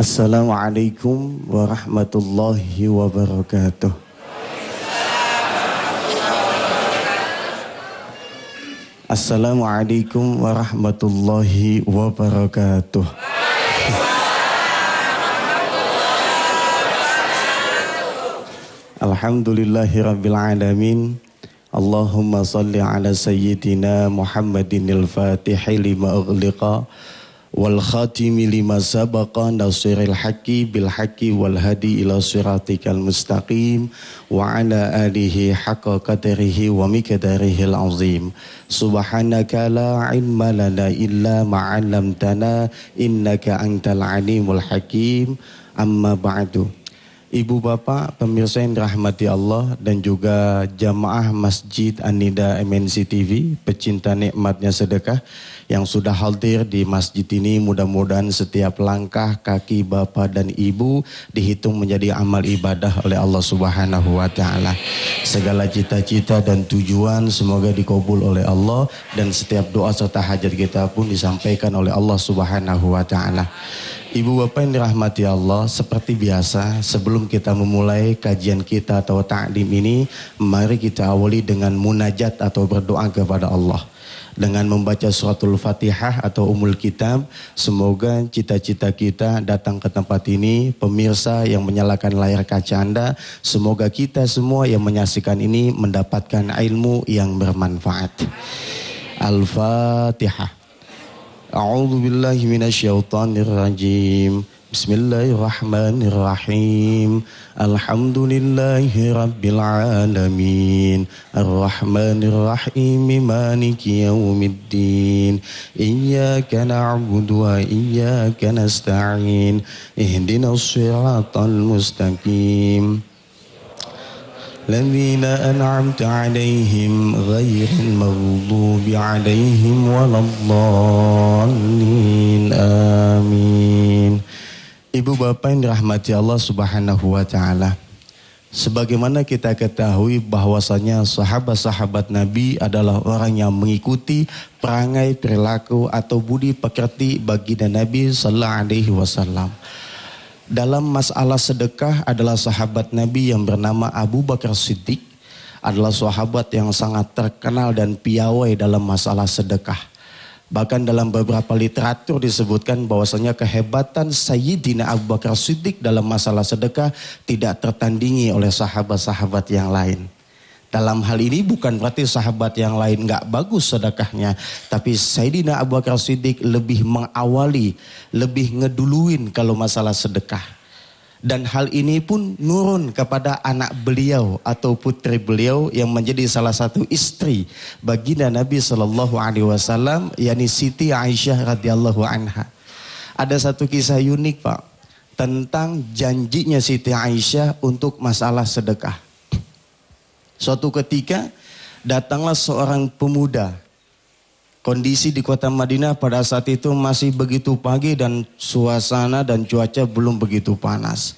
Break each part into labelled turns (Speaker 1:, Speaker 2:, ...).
Speaker 1: Assalamualaikum warahmatullahi wabarakatuh. Assalamualaikum warahmatullahi wabarakatuh. Alhamdulillahirabbil alamin. Allahumma salli ala sayyidina Muhammadin al-Fatihi lima ughliqa wal khatimi lima sabaqa nasiril haqqi bil haqqi wal hadi ila siratikal mustaqim wa ala alihi haqqa qadrihi wa miqdarihil azim. Subhanaka la ilma lana illa ma 'allamtana innaka antal alimul hakim. Amma ba'du. Ibu bapak pemirsa yang dirahmati Allah dan juga jamaah Masjid An-Nida MNC TV, pecinta nikmatnya sedekah yang sudah hadir di masjid ini, mudah-mudahan setiap langkah kaki bapak dan ibu dihitung menjadi amal ibadah oleh Allah Subhanahu wa taala. Segala cita-cita dan tujuan semoga dikabul oleh Allah dan setiap doa serta hajat kita pun disampaikan oleh Allah Subhanahu wa taala. Ibu bapak yang dirahmati Allah, seperti biasa sebelum kita memulai kajian kita atau ta'lim ini, mari kita awali dengan munajat atau berdoa kepada Allah. Dengan membaca suratul Fatihah atau Ummul Kitab, semoga cita-cita kita datang ke tempat ini. Pemirsa yang menyalakan layar kaca Anda, semoga kita semua yang menyaksikan ini mendapatkan ilmu yang bermanfaat. Al-Fatihah. A'udzu billahi minasyaitonir rajim. Bismillahirrahmanirrahim. Alhamdulillahi rabbil alamin. Arrahmanirrahim. Maliki yaumiddin. Iyyaka na'budu wa iyyaka nasta'in. Ihdinas siratal mustaqim. الذين أنعمت عليهم غير المغضوب عليهم ولا الضالين آمين. Ibu bapak yang dirahmati Allah Subhanahu wa taala, sebagaimana kita ketahui bahwasanya sahabat-sahabat Nabi adalah orang yang mengikuti perangai, perilaku atau budi pekerti baginda Nabi sallallahu alaihi wasallam. Dalam masalah sedekah adalah sahabat Nabi yang bernama Abu Bakar Siddiq, adalah sahabat yang sangat terkenal dan piawai dalam masalah sedekah. Bahkan dalam beberapa literatur disebutkan bahwasanya kehebatan Sayyidina Abu Bakar Siddiq dalam masalah sedekah tidak tertandingi oleh sahabat-sahabat yang lain. Dalam hal ini bukan berarti sahabat yang lain gak bagus sedekahnya, tapi Sayyidina Abu Bakar Siddiq lebih mengawali, lebih ngeduluin kalau masalah sedekah. Dan hal ini pun nurun kepada anak beliau atau putri beliau yang menjadi salah satu istri baginda Nabi Shallallahu Alaihi Wasallam, yakni Siti Aisyah radhiyallahu anha. Ada satu kisah unik Pak tentang janjinya Siti Aisyah untuk masalah sedekah. Suatu ketika datanglah seorang pemuda. Kondisi di kota Madinah pada saat itu masih begitu pagi dan suasana dan cuaca belum begitu panas.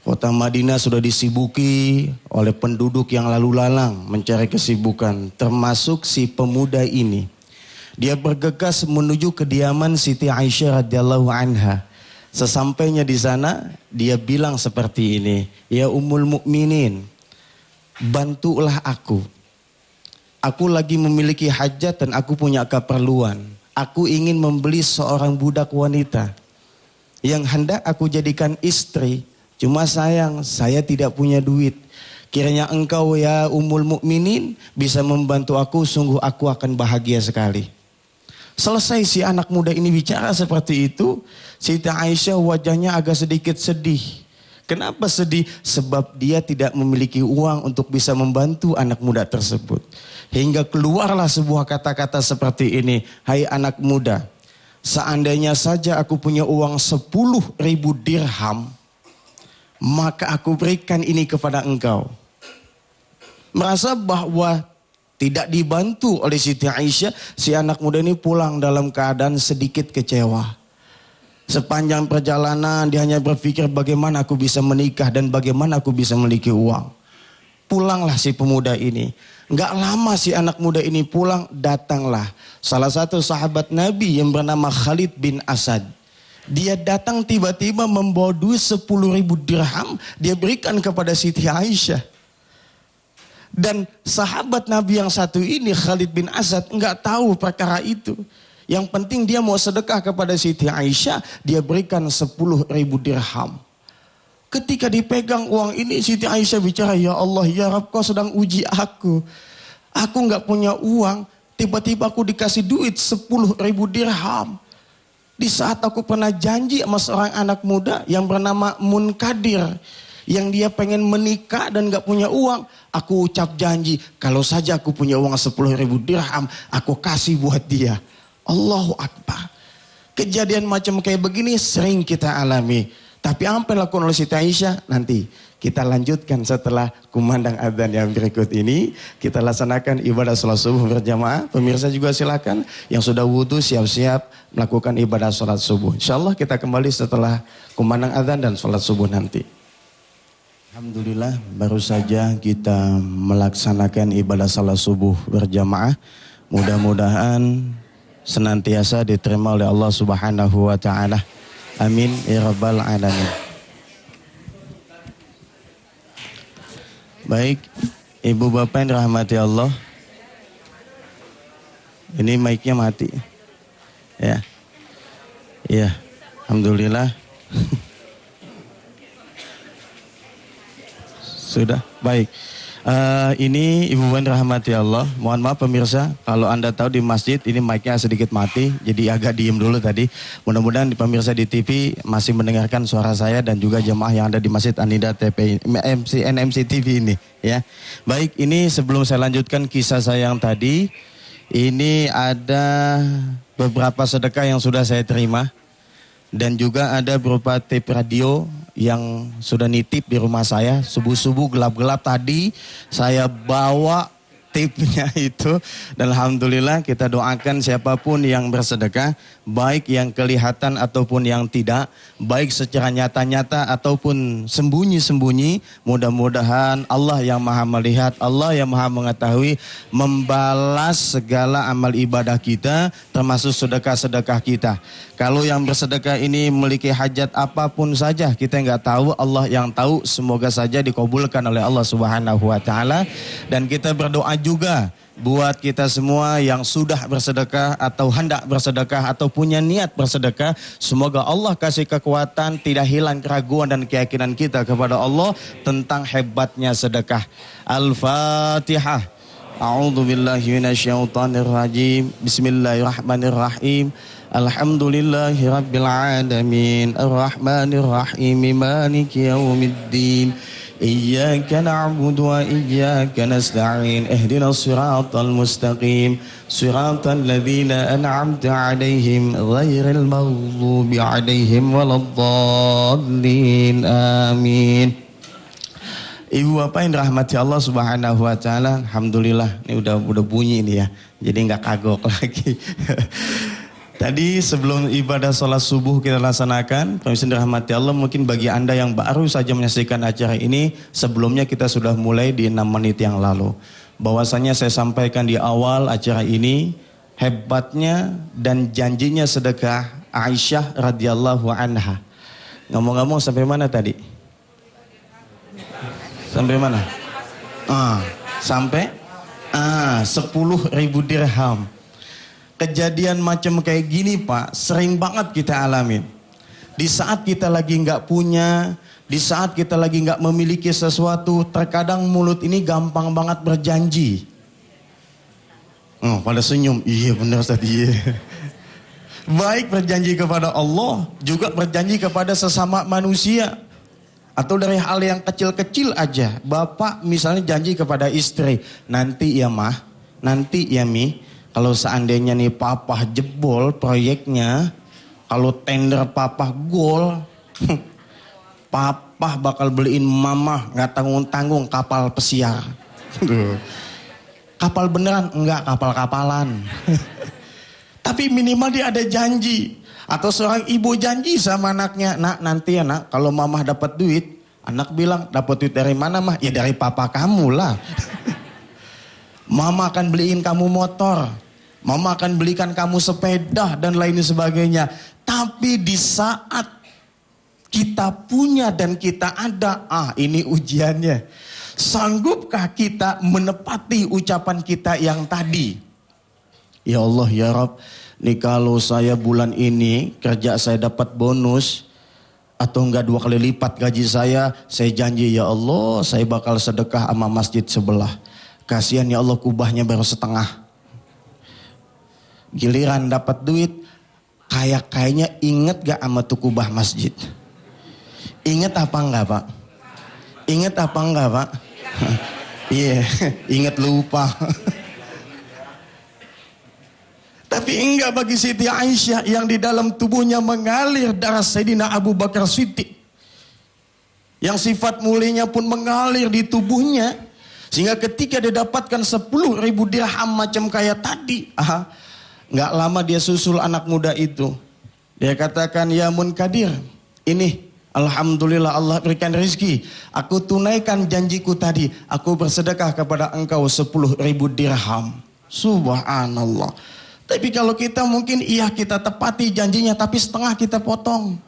Speaker 1: Kota Madinah sudah disibuki oleh penduduk yang lalu lalang mencari kesibukan, termasuk si pemuda ini. Dia bergegas menuju kediaman Siti Aisyah radhiyallahu anha. Sesampainya di sana, dia bilang seperti ini, "Ya Ummul Mukminin, bantulah aku. Aku lagi memiliki hajat dan aku punya keperluan. Aku ingin membeli seorang budak wanita yang hendak aku jadikan istri. Cuma sayang, saya tidak punya duit. Kiranya engkau ya Ummul Mukminin bisa membantu aku, sungguh aku akan bahagia sekali." Selesai si anak muda ini bicara seperti itu, Siti Aisyah wajahnya agak sedikit sedih. Kenapa sedih? Sebab dia tidak memiliki uang untuk bisa membantu anak muda tersebut. Hingga keluarlah sebuah kata-kata seperti ini. "Hai anak muda, seandainya saja aku punya uang 10.000 dirham, maka aku berikan ini kepada engkau." Merasa bahwa tidak dibantu oleh Siti Aisyah, si anak muda ini pulang dalam keadaan sedikit kecewa. Sepanjang perjalanan dia hanya berpikir bagaimana aku bisa menikah dan bagaimana aku bisa memiliki uang. Pulanglah si pemuda ini. Enggak lama si anak muda ini pulang, datanglah salah satu sahabat Nabi yang bernama Khalid bin Asad. Dia datang tiba-tiba membawa duit 10.000 dirham. Dia berikan kepada Siti Aisyah. Dan sahabat Nabi yang satu ini, Khalid bin Asad, enggak tahu perkara itu. Yang penting dia mau sedekah kepada Siti Aisyah, dia berikan 10.000 dirham. Ketika dipegang uang ini, Siti Aisyah bicara, ya Allah, ya Rabb, kau sedang uji aku. Aku enggak punya uang, tiba-tiba aku dikasih duit 10.000 dirham. Di saat aku pernah janji sama seorang anak muda yang bernama Munkadir, yang dia pengen menikah dan gak punya uang, aku ucap janji, kalau saja aku punya uang 10.000 dirham, aku kasih buat dia. Allahu Akbar. Kejadian macam kayak begini sering kita alami. Tapi apa yang dilakukan oleh Siti Aisyah? Nanti kita lanjutkan setelah kumandang adzan yang berikut ini. Kita laksanakan ibadah sholat subuh berjamaah. Pemirsa juga silakan yang sudah wudhu siap-siap melakukan ibadah sholat subuh. InsyaAllah kita kembali setelah kumandang adzan dan sholat subuh nanti. Alhamdulillah, baru saja kita melaksanakan ibadah sholat subuh berjamaah. Mudah-mudahan senantiasa diterima oleh Allah Subhanahu wa Ta'ala. Amin ya rabbal alamin. Baik, ibu bapak yang dirahmati Allah. Ini mic-nya mati. Ya. Iya, alhamdulillah. Sudah, baik. Ini ibu bapak yang dirahmati Allah. Mohon maaf pemirsa, kalau anda tahu di masjid ini mic-nya sedikit mati, jadi agak diem dulu tadi. Mudah-mudahan di pemirsa di TV masih mendengarkan suara saya dan juga jemaah yang ada di Masjid An-Nida TP NMC TV ini, ya. Baik, ini sebelum saya lanjutkan kisah saya yang tadi, ini ada beberapa sedekah yang sudah saya terima. Dan juga ada berupa tape radio yang sudah nitip di rumah saya. Subuh-subuh gelap-gelap tadi saya bawa tape-nya itu. Dan alhamdulillah kita doakan siapapun yang bersedekah, baik yang kelihatan ataupun yang tidak, baik secara nyata-nyata ataupun sembunyi-sembunyi, mudah-mudahan Allah yang maha melihat, Allah yang maha mengetahui, membalas segala amal ibadah kita, termasuk sedekah-sedekah kita. Kalau yang bersedekah ini memiliki hajat apapun saja, kita nggak tahu, Allah yang tahu. Semoga saja dikabulkan oleh Allah Subhanahu wa Ta'ala. Dan kita berdoa juga buat kita semua yang sudah bersedekah atau hendak bersedekah atau punya niat bersedekah, semoga Allah kasih kekuatan, tidak hilang keraguan dan keyakinan kita kepada Allah tentang hebatnya sedekah. Al-Fatihah. A'udzu billahi minasyaitonir rajim. Bismillahirrahmanirrahim. Alhamdulillahi rabbil alamin. Arrahmanir rahim. Maliki yaumiddin. Iyyaka na'budu wa iyyaka nasta'in. Ihdinas siratal mustaqim. Siratal ladzina an'amta 'alaihim ghairil maghdubi 'alaihim waladdallin. Amin. Ibu bapak yang dirahmati Allah Subhanahu wa Ta'ala, alhamdulillah ini udah bunyi ini ya. Jadi nggak kagok lagi. Tadi sebelum ibadah sholat subuh kita laksanakan, pemirsa dirahmati Allah, mungkin bagi anda yang baru saja menyaksikan acara ini, sebelumnya kita sudah mulai di 6 menit yang lalu. Bahwasanya saya sampaikan di awal acara ini, hebatnya dan janjinya sedekah Aisyah radhiyallahu anha. Ngomong-ngomong sampai mana tadi? Sampai mana? Sampai 10.000 dirham. Kejadian macam kayak gini Pak, sering banget kita alamin. Di saat kita lagi nggak punya, di saat kita lagi nggak memiliki sesuatu, terkadang mulut ini gampang banget berjanji. Pada senyum, iya benar tadi. Baik berjanji kepada Allah, juga berjanji kepada sesama manusia. Atau dari hal yang kecil-kecil aja. Bapak misalnya janji kepada istri, nanti ya mah, nanti ya mi, kalau seandainya nih papa jebol proyeknya, kalau tender papa gol, papa bakal beliin mama nggak tanggung-tanggung kapal pesiar. Kapal beneran? Enggak, kapal-kapalan. Tapi minimal dia ada janji. Atau seorang ibu janji sama anaknya, nak nanti ya nak, kalau mama dapat duit, anak bilang dapat duit dari mana mah? Ya dari papa kamu lah. Mama akan beliin kamu motor. Mama akan belikan kamu sepeda dan lain sebagainya. Tapi di saat kita punya dan kita ada, ini ujiannya. Sanggupkah kita menepati ucapan kita yang tadi? Ya Allah ya Rabb, nih kalau saya bulan ini kerja saya dapat bonus atau enggak 2 kali lipat gaji saya janji ya Allah saya bakal sedekah sama masjid sebelah. Kasihan ya Allah kubahnya baru setengah. Giliran dapat duit, kayaknya inget gak sama tuh kubah masjid? Inget apa enggak Pak? Inget apa enggak Pak? Iya, inget lupa. Tapi enggak bagi Siti Aisyah yang di dalam tubuhnya mengalir darah Sayyidina Abu Bakar Siddiq. Yang sifat mulianya pun mengalir di tubuhnya. Sehingga ketika dia dapatkan 10.000 dirham macam kayak tadi. Enggak lama dia susul anak muda itu. Dia katakan, ya Munkadir, ini alhamdulillah Allah berikan rezeki. Aku tunaikan janjiku tadi. Aku bersedekah kepada engkau 10.000 dirham. Subhanallah. Tapi kalau kita mungkin kita tepati janjinya tapi setengah kita potong.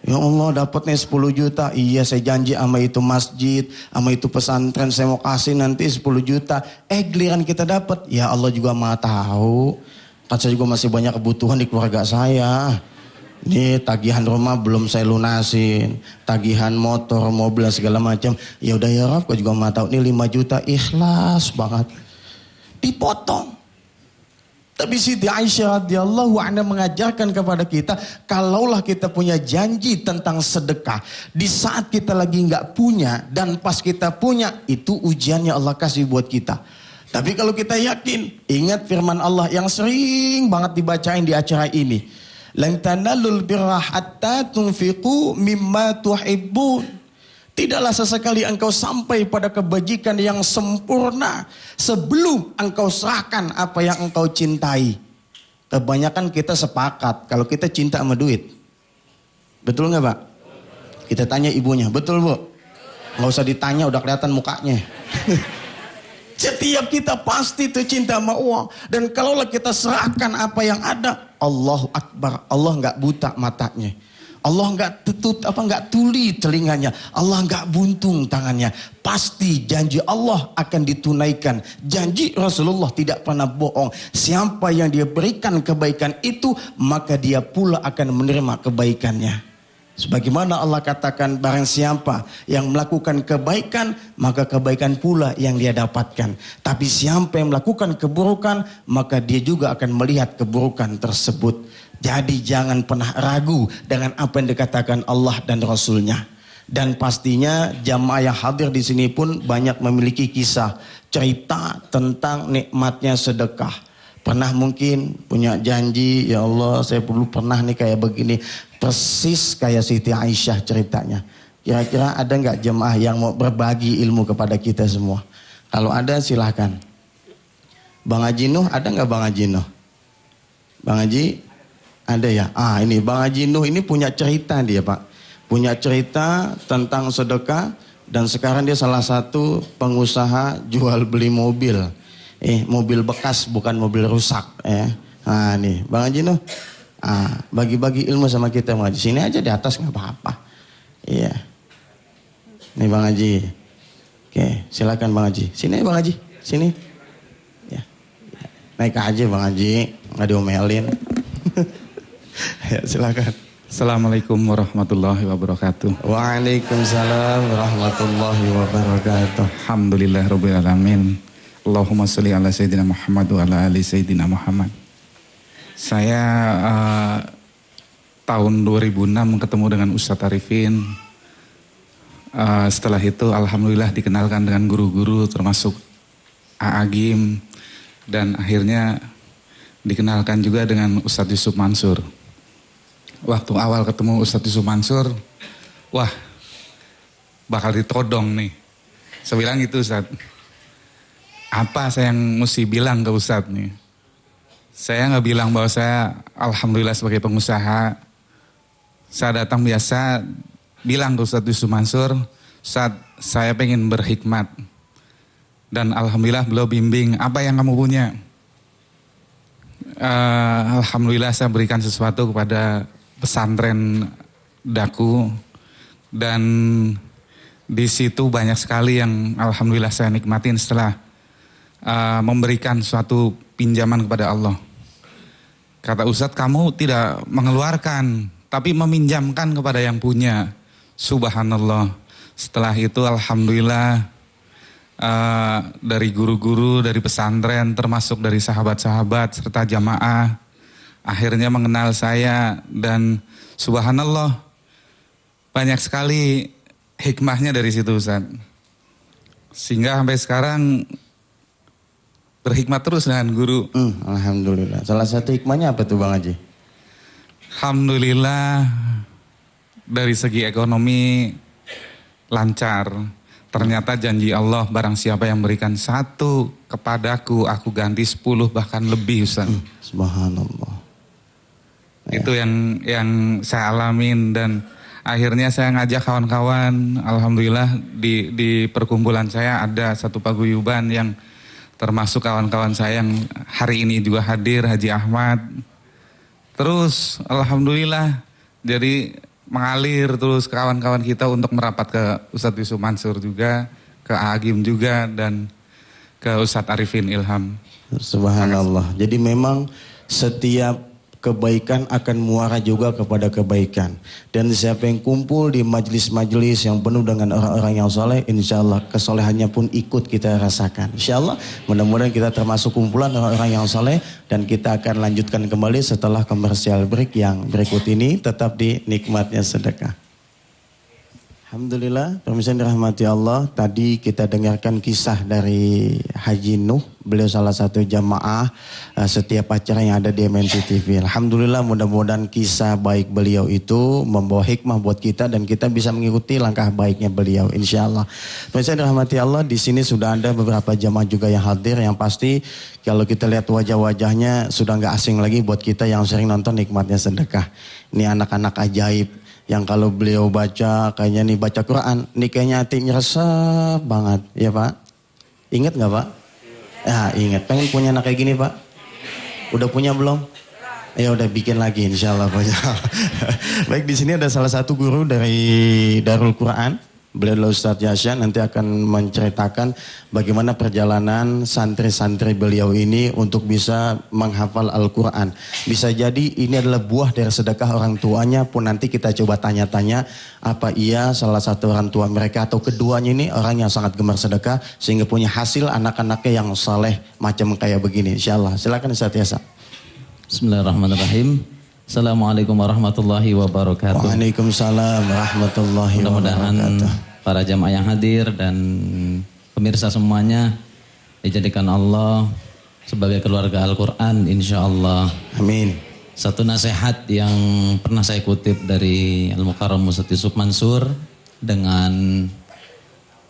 Speaker 1: Ya Allah dapatnya 10 juta. Iya saya janji sama itu masjid, sama itu pesantren saya mau kasih nanti 10 juta. Giliran kita dapat. Ya Allah juga Maha tahu. Kan saya juga masih banyak kebutuhan di keluarga saya. Nih tagihan rumah belum saya lunasin. Tagihan motor, mobil segala macam. Ya udah ya Raff, kau juga Maha tahu. Nih 5 juta ikhlas banget. Dipotong. Tapi Siti Aisyah radhiyallahu anha mengajarkan kepada kita, kalaulah kita punya janji tentang sedekah, di saat kita lagi nggak punya dan pas kita punya, itu ujiannya Allah kasih buat kita. Tapi kalau kita yakin, ingat firman Allah yang sering banget dibacain di acara ini, lan tanalul birra hatta tunfiqu mimma tuhibbun. Tidaklah sesekali engkau sampai pada kebajikan yang sempurna sebelum engkau serahkan apa yang engkau cintai. Kebanyakan kita sepakat kalau kita cinta sama duit. Betul nggak Pak? Kita tanya ibunya, betul Bu? Nggak usah ditanya, udah kelihatan mukanya. Setiap kita pasti tuh cinta sama uang. Dan kalaulah kita serahkan apa yang ada, Allahu Akbar, Allah nggak buta matanya. Allah nggak tuli telinganya, Allah nggak buntung tangannya. Pasti janji Allah akan ditunaikan. Janji Rasulullah tidak pernah bohong. Siapa yang dia berikan kebaikan itu, maka dia pula akan menerima kebaikannya. Sebagaimana Allah katakan, barang siapa yang melakukan kebaikan, maka kebaikan pula yang dia dapatkan. Tapi siapa yang melakukan keburukan, maka dia juga akan melihat keburukan tersebut. Jadi jangan pernah ragu dengan apa yang dikatakan Allah dan Rasulnya. Dan pastinya jamaah yang hadir di sini pun banyak memiliki kisah, cerita tentang nikmatnya sedekah. Pernah mungkin punya janji, ya Allah saya dulu pernah nih kayak begini. Persis kayak Siti Aisyah ceritanya. Kira-kira ada nggak jemaah yang mau berbagi ilmu kepada kita semua? Kalau ada silahkan. Bang Haji Nuh, ada nggak Bang Haji Nuh? Bang Haji, ada ya? Ini Bang Haji Nuh ini punya cerita dia Pak. Punya cerita tentang sedekah. Dan sekarang dia salah satu pengusaha jual beli mobil. Mobil bekas bukan mobil rusak. Nih Bang Haji Nuh. Bagi-bagi ilmu sama kita Bang Haji. Sini aja di atas nggak apa-apa. Iya. Nih Bang Haji. Oke, silakan Bang Haji. Sini Bang Haji. Sini. Ya. Naik aja Bang Haji. Nggak diomelin. Ya, silakan.
Speaker 2: Assalamualaikum warahmatullahi wabarakatuh.
Speaker 1: Waalaikumsalam warahmatullahi wabarakatuh.
Speaker 2: Alhamdulillah rabbil alamin. Allahumma sholli ala sayyidina Muhammad wa ala ali sayyidina Muhammad. Saya tahun 2006 ketemu dengan Ustadz Arifin. Setelah itu alhamdulillah dikenalkan dengan guru-guru termasuk Agim. Dan akhirnya dikenalkan juga dengan Ustadz Yusuf Mansur. Waktu awal ketemu Ustadz Yusuf Mansur, wah bakal ditodong nih. Saya bilang gitu Ustadz, apa saya yang mesti bilang ke Ustadz nih? Saya nggak bilang bahwa saya alhamdulillah sebagai pengusaha. Saya datang biasa bilang ke Ustadz Yusuf Mansur, Ustadz saya pengen berhikmat. Dan alhamdulillah beliau bimbing, apa yang kamu punya? Alhamdulillah saya berikan sesuatu kepada pesantren Daku, dan di situ banyak sekali yang alhamdulillah saya nikmatin setelah memberikan suatu pinjaman kepada Allah. Kata Ustadz, kamu tidak mengeluarkan tapi meminjamkan kepada yang punya. Subhanallah. Setelah itu alhamdulillah dari guru-guru, dari pesantren, termasuk dari sahabat-sahabat serta jamaah akhirnya mengenal saya, dan subhanallah banyak sekali hikmahnya dari situ Ustaz. Sehingga sampai sekarang berhikmat terus dengan guru.
Speaker 1: Alhamdulillah. Salah satu hikmahnya apa tuh Bang Haji?
Speaker 2: Alhamdulillah dari segi ekonomi lancar. Ternyata janji Allah, barang siapa yang berikan 1 kepadaku, aku ganti 10 bahkan lebih Ustaz.
Speaker 1: Subhanallah.
Speaker 2: Itu yang saya alamin, dan akhirnya saya ngajak kawan-kawan. Alhamdulillah di perkumpulan saya ada satu paguyuban yang termasuk kawan-kawan saya yang hari ini juga hadir, Haji Ahmad. Terus alhamdulillah jadi mengalir terus ke kawan-kawan kita untuk merapat ke Ustadz Yusuf Mansur juga, ke Agim juga, dan ke Ustadz Arifin Ilham.
Speaker 1: Subhanallah. Jadi memang setiap kebaikan akan muara juga kepada kebaikan. Dan siapa yang kumpul di majelis-majelis yang penuh dengan orang-orang yang soleh, insya Allah kesolehannya pun ikut kita rasakan. Insya Allah mudah-mudahan kita termasuk kumpulan orang-orang yang soleh, dan kita akan lanjutkan kembali setelah komersial break yang berikut ini. Tetap di Nikmatnya Sedekah. Alhamdulillah, pemirsa yang dirahmati Allah, tadi kita dengarkan kisah dari Haji Nuh. Beliau salah satu jamaah setiap acara yang ada di MNC TV. Alhamdulillah, mudah-mudahan kisah baik beliau itu membawa hikmah buat kita dan kita bisa mengikuti langkah baiknya beliau, insya Allah. Pemirsa yang dirahmati Allah, di sini sudah ada beberapa jamaah juga yang hadir. Yang pasti kalau kita lihat wajah-wajahnya sudah nggak asing lagi buat kita yang sering nonton Nikmatnya Sedekah. Ini anak-anak ajaib yang kalau beliau baca, kayaknya nih baca Quran, nih kayaknya hatinya resep banget, ya Pak? Ingat nggak Pak? Ya ingat, pengen punya anak kayak gini Pak? Udah punya belum? Ya udah bikin lagi insya Allah Pak. Baik, di sini ada salah satu guru dari Darul Quran. Beliau adalah Ustadz Yasyan, nanti akan menceritakan bagaimana perjalanan santri-santri beliau ini untuk bisa menghafal Al-Quran. Bisa jadi ini adalah buah dari sedekah orang tuanya, pun nanti kita coba tanya-tanya apa iya salah satu orang tua mereka atau keduanya ini orang yang sangat gemar sedekah sehingga punya hasil anak-anaknya yang saleh macam kayak begini. Insyaallah. Silakan Ustadz Yasyan.
Speaker 3: Bismillahirrahmanirrahim. Assalamualaikum warahmatullahi wabarakatuh.
Speaker 1: Waalaikumsalam warahmatullahi
Speaker 3: Mudah-mudahan
Speaker 1: wabarakatuh.
Speaker 3: para jamaah yang hadir dan pemirsa semuanya dijadikan Allah sebagai keluarga Al-Quran, insya Allah.
Speaker 1: Amin.
Speaker 3: Satu nasihat yang pernah saya kutip dari Al-Mukarram Ustadz Yusuf Mansur, dengan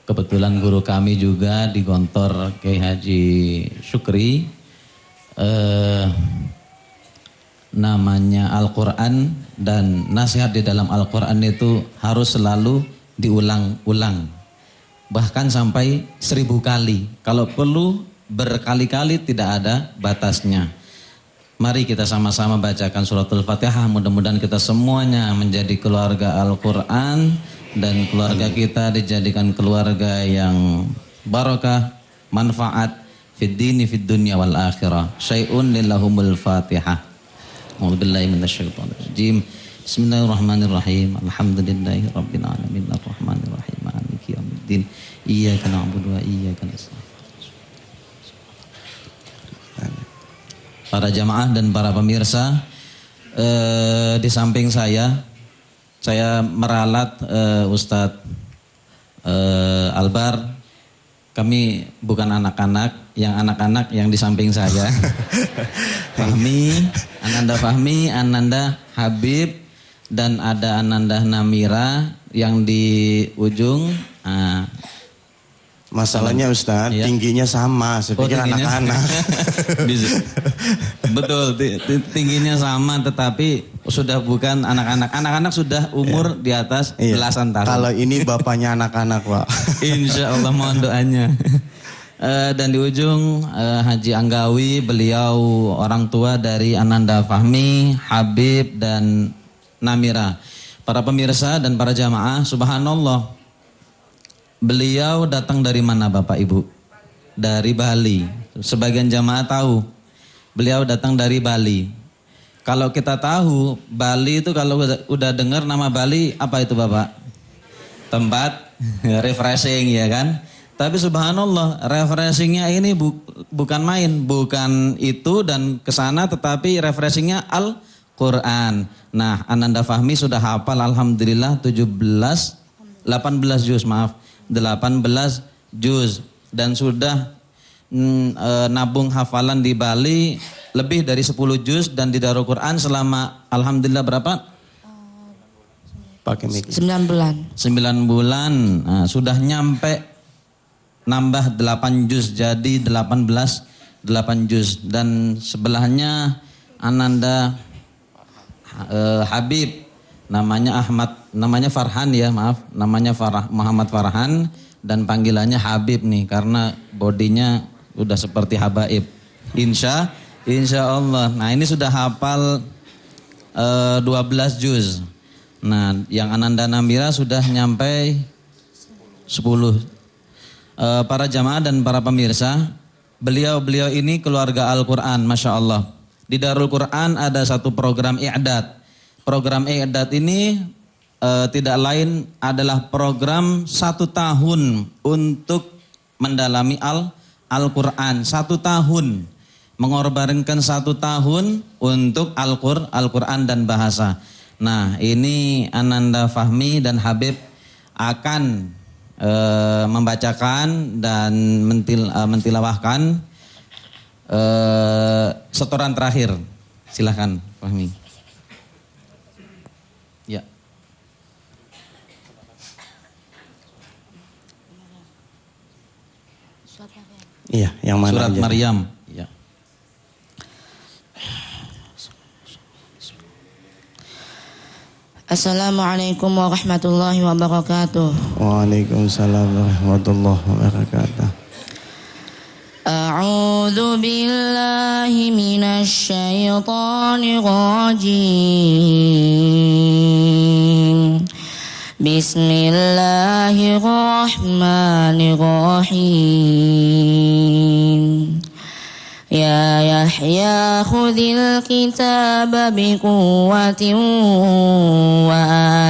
Speaker 3: kebetulan guru kami juga di Gontor Kiai Haji Syukri, namanya Al-Quran, dan nasihat di dalam Al-Quran itu harus selalu diulang-ulang. Bahkan sampai 1000 kali. Kalau perlu berkali-kali, tidak ada batasnya. Mari kita sama-sama bacakan suratul Fatihah. Mudah-mudahan kita semuanya menjadi keluarga Al-Quran. Dan keluarga kita dijadikan keluarga yang barakah, manfaat, fid dini, fid dunya wal akhirah. Syai'un lillahumul Fatihah. A'udzubillahi minasyaitonirrajim. Bismillahirrahmanirrahim. Alhamdulillahi rabbil alamin arrahmanirrahim maliki yaumiddin. Iyyaka na'budu wa iyyaka nasta'in. Para jamaah dan para pemirsa, di samping saya meralat Ustadz Albar. Kami bukan anak-anak, yang di samping saya. Fahmi, Ananda Habib, dan ada Ananda Namira yang di ujung.
Speaker 1: Masalahnya Ustadz,
Speaker 3: iya,
Speaker 1: tingginya sama, saya pikir anak-anak.
Speaker 3: Betul, tingginya sama tetapi sudah bukan anak-anak. Anak-anak sudah umur di atas belasan tahun.
Speaker 1: Kalau ini bapaknya anak-anak Pak.
Speaker 3: Insya Allah, mohon doanya. Dan di ujung Haji Anggawi, beliau orang tua dari Ananda Fahmi, Habib dan Namira. Para pemirsa dan para jamaah, subhanallah. Beliau datang dari mana Bapak Ibu? Dari Bali. Sebagian jamaah tahu. Beliau datang dari Bali. Kalau kita tahu Bali itu kalau udah dengar nama Bali apa itu Bapak? Tempat refreshing ya kan? Tapi subhanallah refreshingnya ini bukan main, bukan itu dan kesana tetapi refreshingnya Al-Quran. Nah Ananda Fahmi sudah hafal alhamdulillah 18 juz maaf 18 juz dan sudah nabung hafalan di Bali lebih dari 10 juz dan di Darul Quran selama alhamdulillah berapa?
Speaker 1: Pakai mic.
Speaker 4: 9 bulan.
Speaker 3: 9 bulan. Nah, sudah nyampe nambah 8 juz jadi 8 juz dan sebelahnya Ananda Habib namanya Farhan ya, maaf. Namanya Muhammad Farhan dan panggilannya Habib nih karena bodinya udah seperti habaib. Insya Allah. Nah ini sudah hafal 12 juz. Nah yang Ananda Namira sudah nyampe 10. Para jamaah dan para pemirsa, beliau ini keluarga Al-Quran, Masya Allah. Di Darul Quran ada satu program i'dad. Program i'dad ini tidak lain adalah program 1 tahun untuk mendalami Al-Quran. 1 tahun. Mengorbankan 1 tahun untuk Al-Quran dan bahasa. Nah ini Ananda Fahmi dan Habib akan membacakan dan mentilawahkan setoran terakhir. Silahkan Fahmi. Ya.
Speaker 1: Iya, yang mana
Speaker 3: Surat
Speaker 1: aja?
Speaker 3: Maryam. Ya.
Speaker 4: Assalamualaikum warahmatullahi wabarakatuh.
Speaker 1: Waalaikumsalam warahmatullahi wabarakatuh.
Speaker 4: A'udzu billahi minasy syaithanir rajim. Bismillahirrahmanirrahim. Ya Yahya khudhil kitaba biquwwatin wa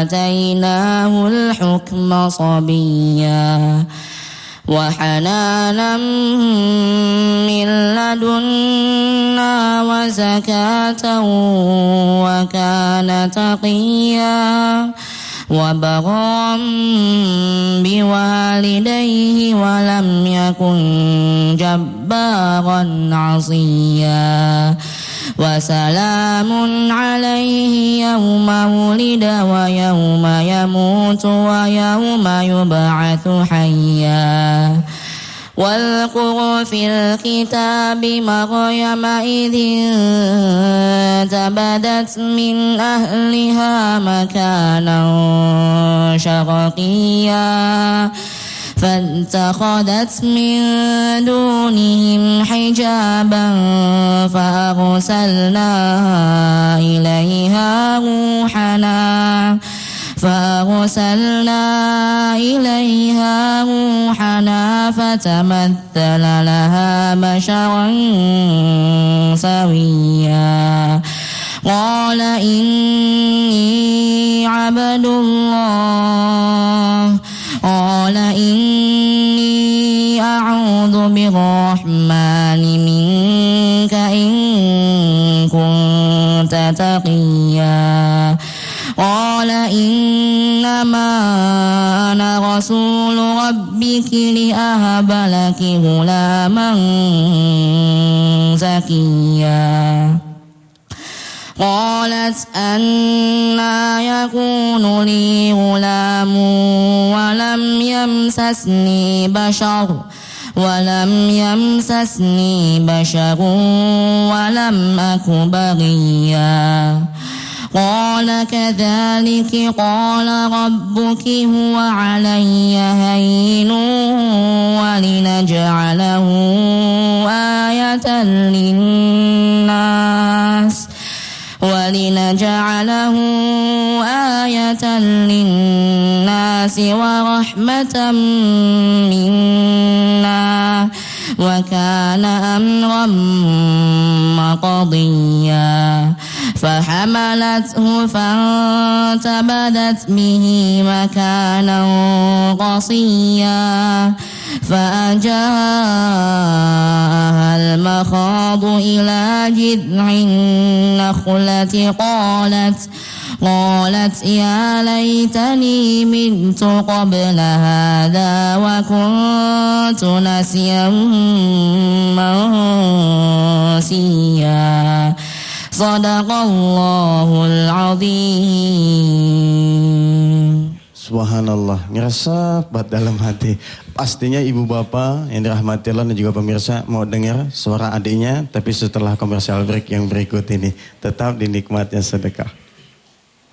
Speaker 4: atainahul hukma sabiyya wa hananan min ladunna wa zakatan wa kana taqiyya wa barran biwalidayhi wa lam yakun jabbaran 'asiyya wa salamun alayhi yawma wulida wa yawma yamutu wa yawma yub'atsu hayya. واذكر في الكتاب مريم إذ انتبذت من أهلها مكانا شرقيا فاتخذت من دونهم حجابا فأرسلنا إليها روحنا فتمثل لها بشرا سويا قال إني عبد الله قال إني أعوذ بالرحمن منك إن كنت تقيا قال إنما أنا رسول ربك لأهب لك غلاما زكيا قالت أنى يكون لي غلام ولم يمسسني بشر ولم أك بغيا قال كذلك قال ربك هو علي هين ولنجعله آية للناس ورحمة منا وكان أمرا مقضيا فحملته فانتبذت به مكانا قصيا فأجاءها المخاض إلى جذع النخلة قالت يا ليتني مت قبل هذا وكنت نسيا منسيا صدق الله العظيم.
Speaker 1: Subhanallah, ngerasa buat dalam hati. Pastinya ibu bapak yang dirahmati Allah dan juga pemirsa mau dengar suara adiknya, tapi setelah komersial break yang berikut ini. Tetap dinikmatnya sedekah.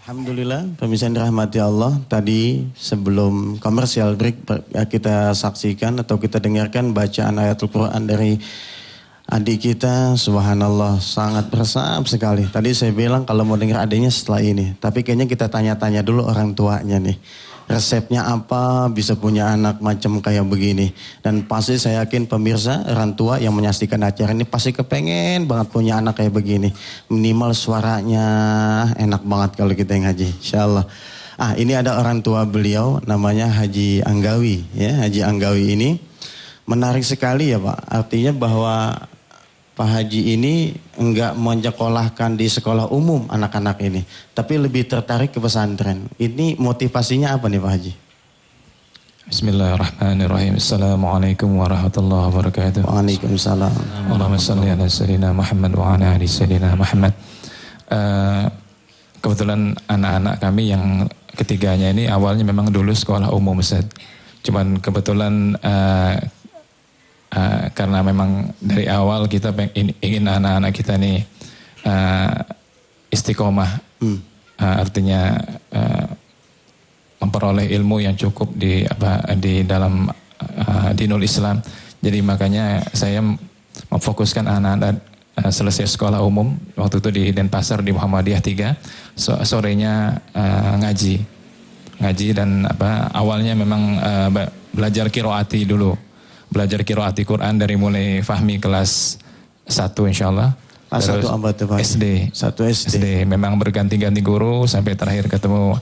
Speaker 1: Alhamdulillah, pemirsa yang dirahmati Allah, tadi sebelum komersial break kita saksikan atau kita dengarkan bacaan ayatul Quran dari adik kita. Subhanallah, sangat bersab sekali. Tadi saya bilang kalau mau dengar adiknya setelah ini, tapi kayaknya kita tanya-tanya dulu orang tuanya nih. Resepnya apa bisa punya anak macam kayak begini. Dan pasti saya yakin pemirsa orang tua yang menyaksikan acara ini pasti kepengen banget punya anak kayak begini. Minimal suaranya enak banget kalau kita yang ngaji, insyaallah. Ini ada orang tua beliau namanya Haji Anggawi ya. Haji Anggawi ini menarik sekali ya Pak. Artinya bahwa Pak Haji ini enggak menyekolahkan di sekolah umum anak-anak ini, tapi lebih tertarik ke pesantren. Ini motivasinya apa nih Pak Haji?
Speaker 5: Bismillahirrahmanirrahim. Assalamualaikum warahmatullahi wabarakatuh.
Speaker 1: Waalaikumsalam.
Speaker 5: Allahumma salli ala sayyidina Muhammad wa ala ali sayyidina Muhammad. Kebetulan anak-anak kami yang ketiganya ini awalnya memang dulu sekolah umum Ustaz. Cuman kebetulan karena memang dari awal kita ingin anak-anak kita nih istiqomah, artinya memperoleh ilmu yang cukup di dalam dinul Islam. Jadi makanya saya memfokuskan anak-anak selesai sekolah umum waktu itu di Denpasar di Muhammadiyah 3, sorenya ngaji dan awalnya memang belajar qiraati dulu. Belajar qiraati Quran dari mulai Fahmi kelas 1 insyaallah.
Speaker 1: Kelas 1 apa tuh Pak?
Speaker 5: SD.
Speaker 1: 1 SD.
Speaker 5: Memang berganti-ganti guru sampai terakhir ketemu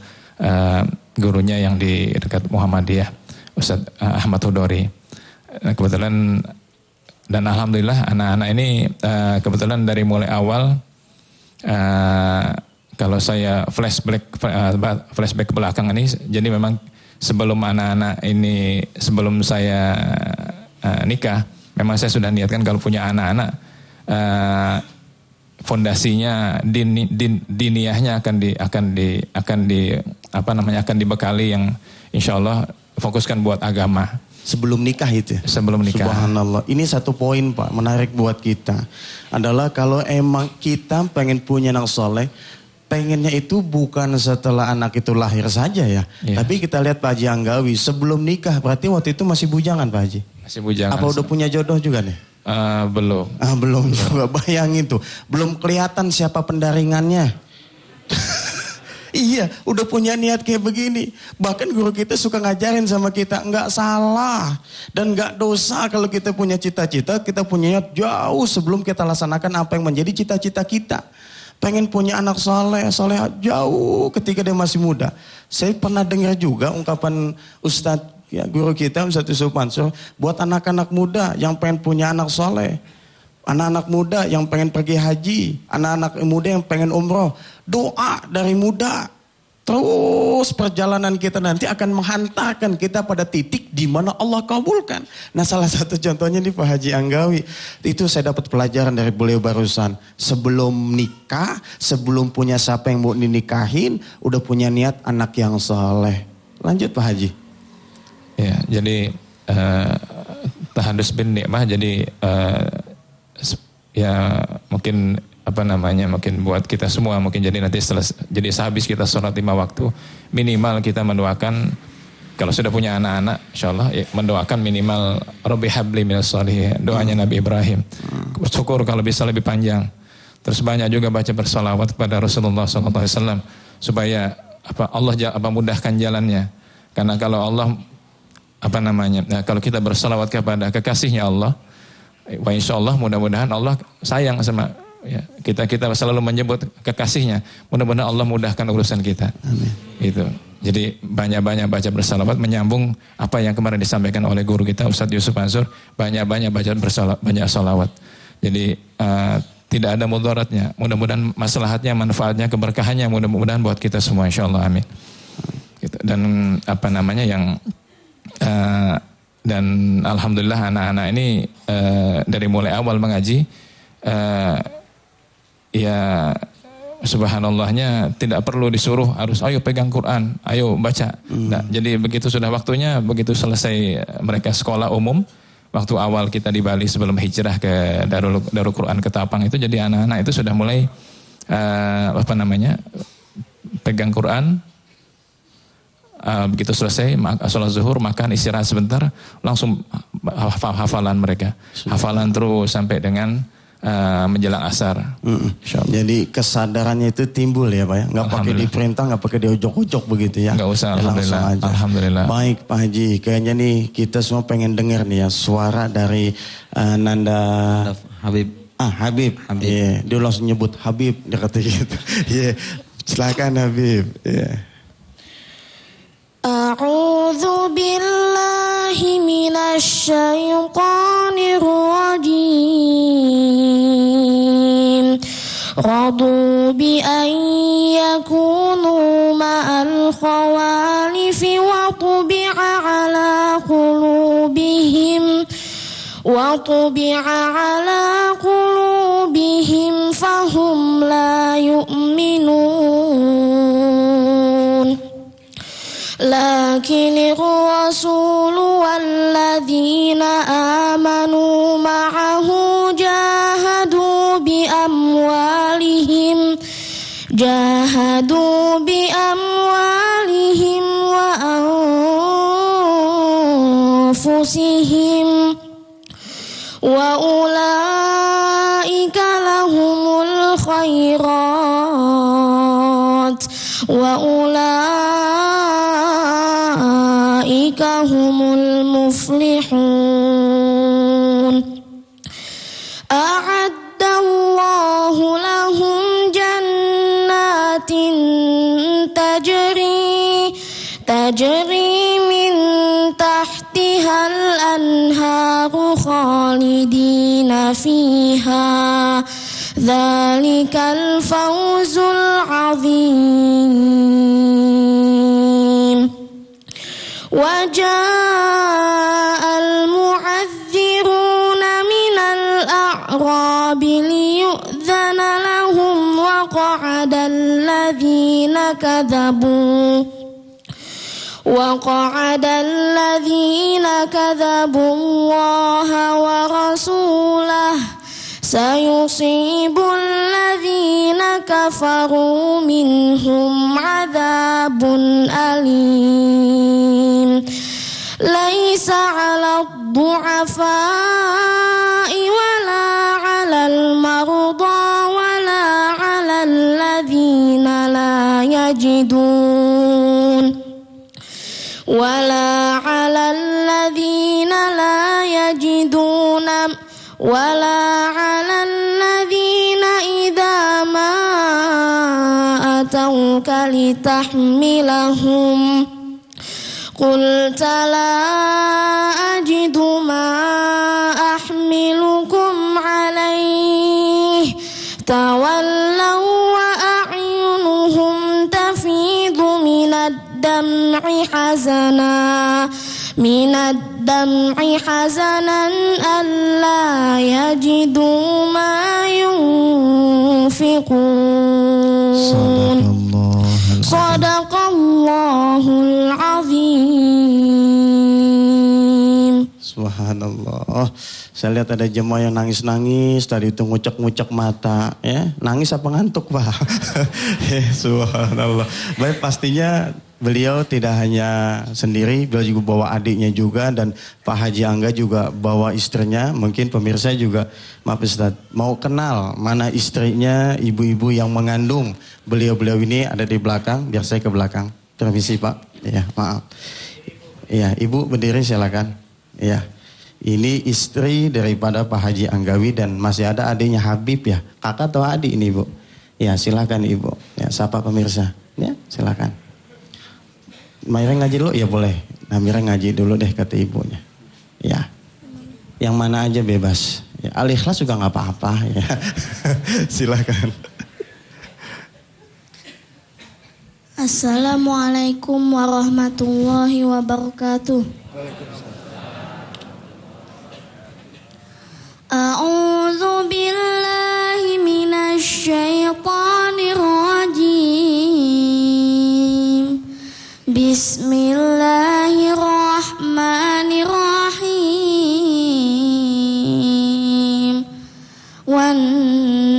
Speaker 5: gurunya yang di dekat Muhammadiyah, Ustadz Ahmad Hudori. Kebetulan dan alhamdulillah anak-anak ini kebetulan dari mulai awal kalau saya flashback ke belakang ini, jadi memang sebelum anak-anak ini, sebelum saya nikah, memang saya sudah niatkan kalau punya anak-anak, fondasinya diniyahnya akan dibekali yang insya Allah fokuskan buat agama.
Speaker 1: Sebelum nikah itu?
Speaker 5: Sebelum nikah.
Speaker 1: Subhanallah. Ini satu poin Pak, menarik buat kita. Adalah kalau emang kita pengen punya anak soleh, pengennya itu bukan setelah anak itu lahir saja ya. Tapi kita lihat Pak Haji Anggawi sebelum nikah, berarti waktu itu masih bujangan Pak Haji? Masih bujangan. Apa udah punya jodoh juga nih?
Speaker 5: Belum.
Speaker 1: Belum juga, bayangin tuh. Belum kelihatan siapa pendaringannya. Iya, udah punya niat kayak begini. Bahkan guru kita suka ngajarin sama kita, enggak salah dan enggak dosa kalau kita punya cita-cita, kita punya niat jauh sebelum kita laksanakan apa yang menjadi cita-cita kita. Pengen punya anak soleh jauh ketika dia masih muda. Saya pernah dengar juga ungkapan Ustadz ya, guru kita Ustadz Yusuf Mansur, buat anak-anak muda yang pengen punya anak soleh, anak-anak muda yang pengen pergi haji, anak-anak muda yang pengen umroh, doa dari muda. Terus perjalanan kita nanti akan menghantarkan kita pada titik di mana Allah kabulkan. Nah salah satu contohnya nih Pak Haji Anggawi. Itu saya dapat pelajaran dari beliau barusan. Sebelum nikah, sebelum punya siapa yang mau dinikahin, udah punya niat anak yang soleh. Lanjut Pak Haji.
Speaker 5: Ya, jadi tahadus bin nikmah, jadi ya mungkin mungkin buat kita semua mungkin jadi nanti jadi sehabis kita sholat 5 waktu minimal kita mendoakan kalau sudah punya anak-anak insyaallah ya, mendoakan minimal Rabbi habli minas sholihin doanya Nabi Ibrahim. Syukur kalau bisa lebih panjang. Terus banyak juga baca bersolawat kepada Rasulullah SAW supaya Allah mudahkan jalannya. Karena kalau Allah kalau kita bersolawat kepada kekasihnya Allah, wa insyaallah mudah-mudahan Allah sayang sama ya, kita selalu menyebut kekasihnya. Mudah-mudahan Allah mudahkan urusan kita. Amin. Gitu. Jadi banyak-banyak baca bersalawat menyambung apa yang kemarin disampaikan oleh guru kita Ustadz Yusuf Mansur, banyak-banyak baca banyak salawat. Jadi tidak ada mudaratnya. Mudah-mudahan maslahatnya, manfaatnya, keberkahannya mudah-mudahan buat kita semua insyaallah amin. Gitu. Dan dan alhamdulillah anak-anak ini dari mulai awal mengaji ya subhanallahnya tidak perlu disuruh harus ayo pegang Quran, ayo baca. Nah, jadi begitu sudah waktunya, begitu selesai mereka sekolah umum, waktu awal kita di Bali sebelum hijrah ke Darul Quran Ketapang itu jadi anak-anak itu sudah mulai pegang Quran. Begitu selesai sholat zuhur makan istirahat sebentar langsung hafalan mereka. Hafalan terus sampai dengan menjelang asar.
Speaker 1: Jadi kesadarannya itu timbul ya Pak ya. Nggak pakai diperintah, nggak pakai diojok-ojok begitu ya.
Speaker 5: Nggak usah, alhamdulillah. Alhamdulillah.
Speaker 1: Baik Pak Haji, kayaknya nih kita semua pengen dengar nih ya suara dari Nanda
Speaker 3: Habib.
Speaker 1: Habib. Iya, dia langsung nyebut Habib, dia kata gitu. Iya, silakan Habib. Iya.
Speaker 4: A'udzu billahi minasy syaithanir rajim. Radu bi an yakunu ma'al khawalifi wa tubi'a ala qulubihim fahum la yu'minun. Lakin ar-rasul walladzina amanu ma'ahu jahadu bi amwalihim wa anfusihim wa ulaika lahumul khairat wa ulaika humul muflihun. A'addallahu lahum jannatin tajri min tahtihal anharu khalidina fiha dzalikal fawzul azim. Waja'al mu'adziruna minal a'rabi liyu'dzana lahum wa qa'adal ladzina kadzabu Allaha wa rasulahu sayusibul ladzina kafaru minhum adzabun alim. Laisa 'alad du'afa'i wala 'alal marda wala 'alal ladzina la yajidun ولا على الذين إذا ما أتوك لتحملهم قلت لا أجد ما أحملكم عليه تولوا وأعينهم تفيض من الدمع حزنا ألا يجدوا ما ينفقون. صدق الله العظيم.
Speaker 1: Subhanallah. Saya lihat ada jemaah yang nangis-nangis, tadi itu ngucek-ngucek mata. Ya, nangis apa ngantuk Pak? Subhanallah. Baik, pastinya beliau tidak hanya sendiri, beliau juga bawa adiknya juga, dan Pak Haji Angga juga bawa istrinya. Mungkin pemirsa juga, maaf Ustaz, mau kenal mana istrinya, ibu-ibu yang mengandung beliau-beliau ini ada di belakang, biar saya ke belakang. Permisi Pak, ya maaf. Ya, Ibu berdiri silakan. Ya, ini istri daripada Pak Haji Anggawi dan masih ada adiknya Habib ya. Kakak atau adik ini Ibu? Ya silakan Ibu. Ya, sapa pemirsa. Ya silakan. Mira ngaji dulu? Ya boleh. Nah Mira ngaji dulu deh kata ibunya. Ya. Yang mana aja bebas. Ya, Al-Ikhlas juga nggak apa-apa ya. Silakan.
Speaker 4: Assalamualaikum warahmatullahi wabarakatuh. A'udzu billahi minasy syaithanir rajim. Bismillahirrahmanirrahim. Wan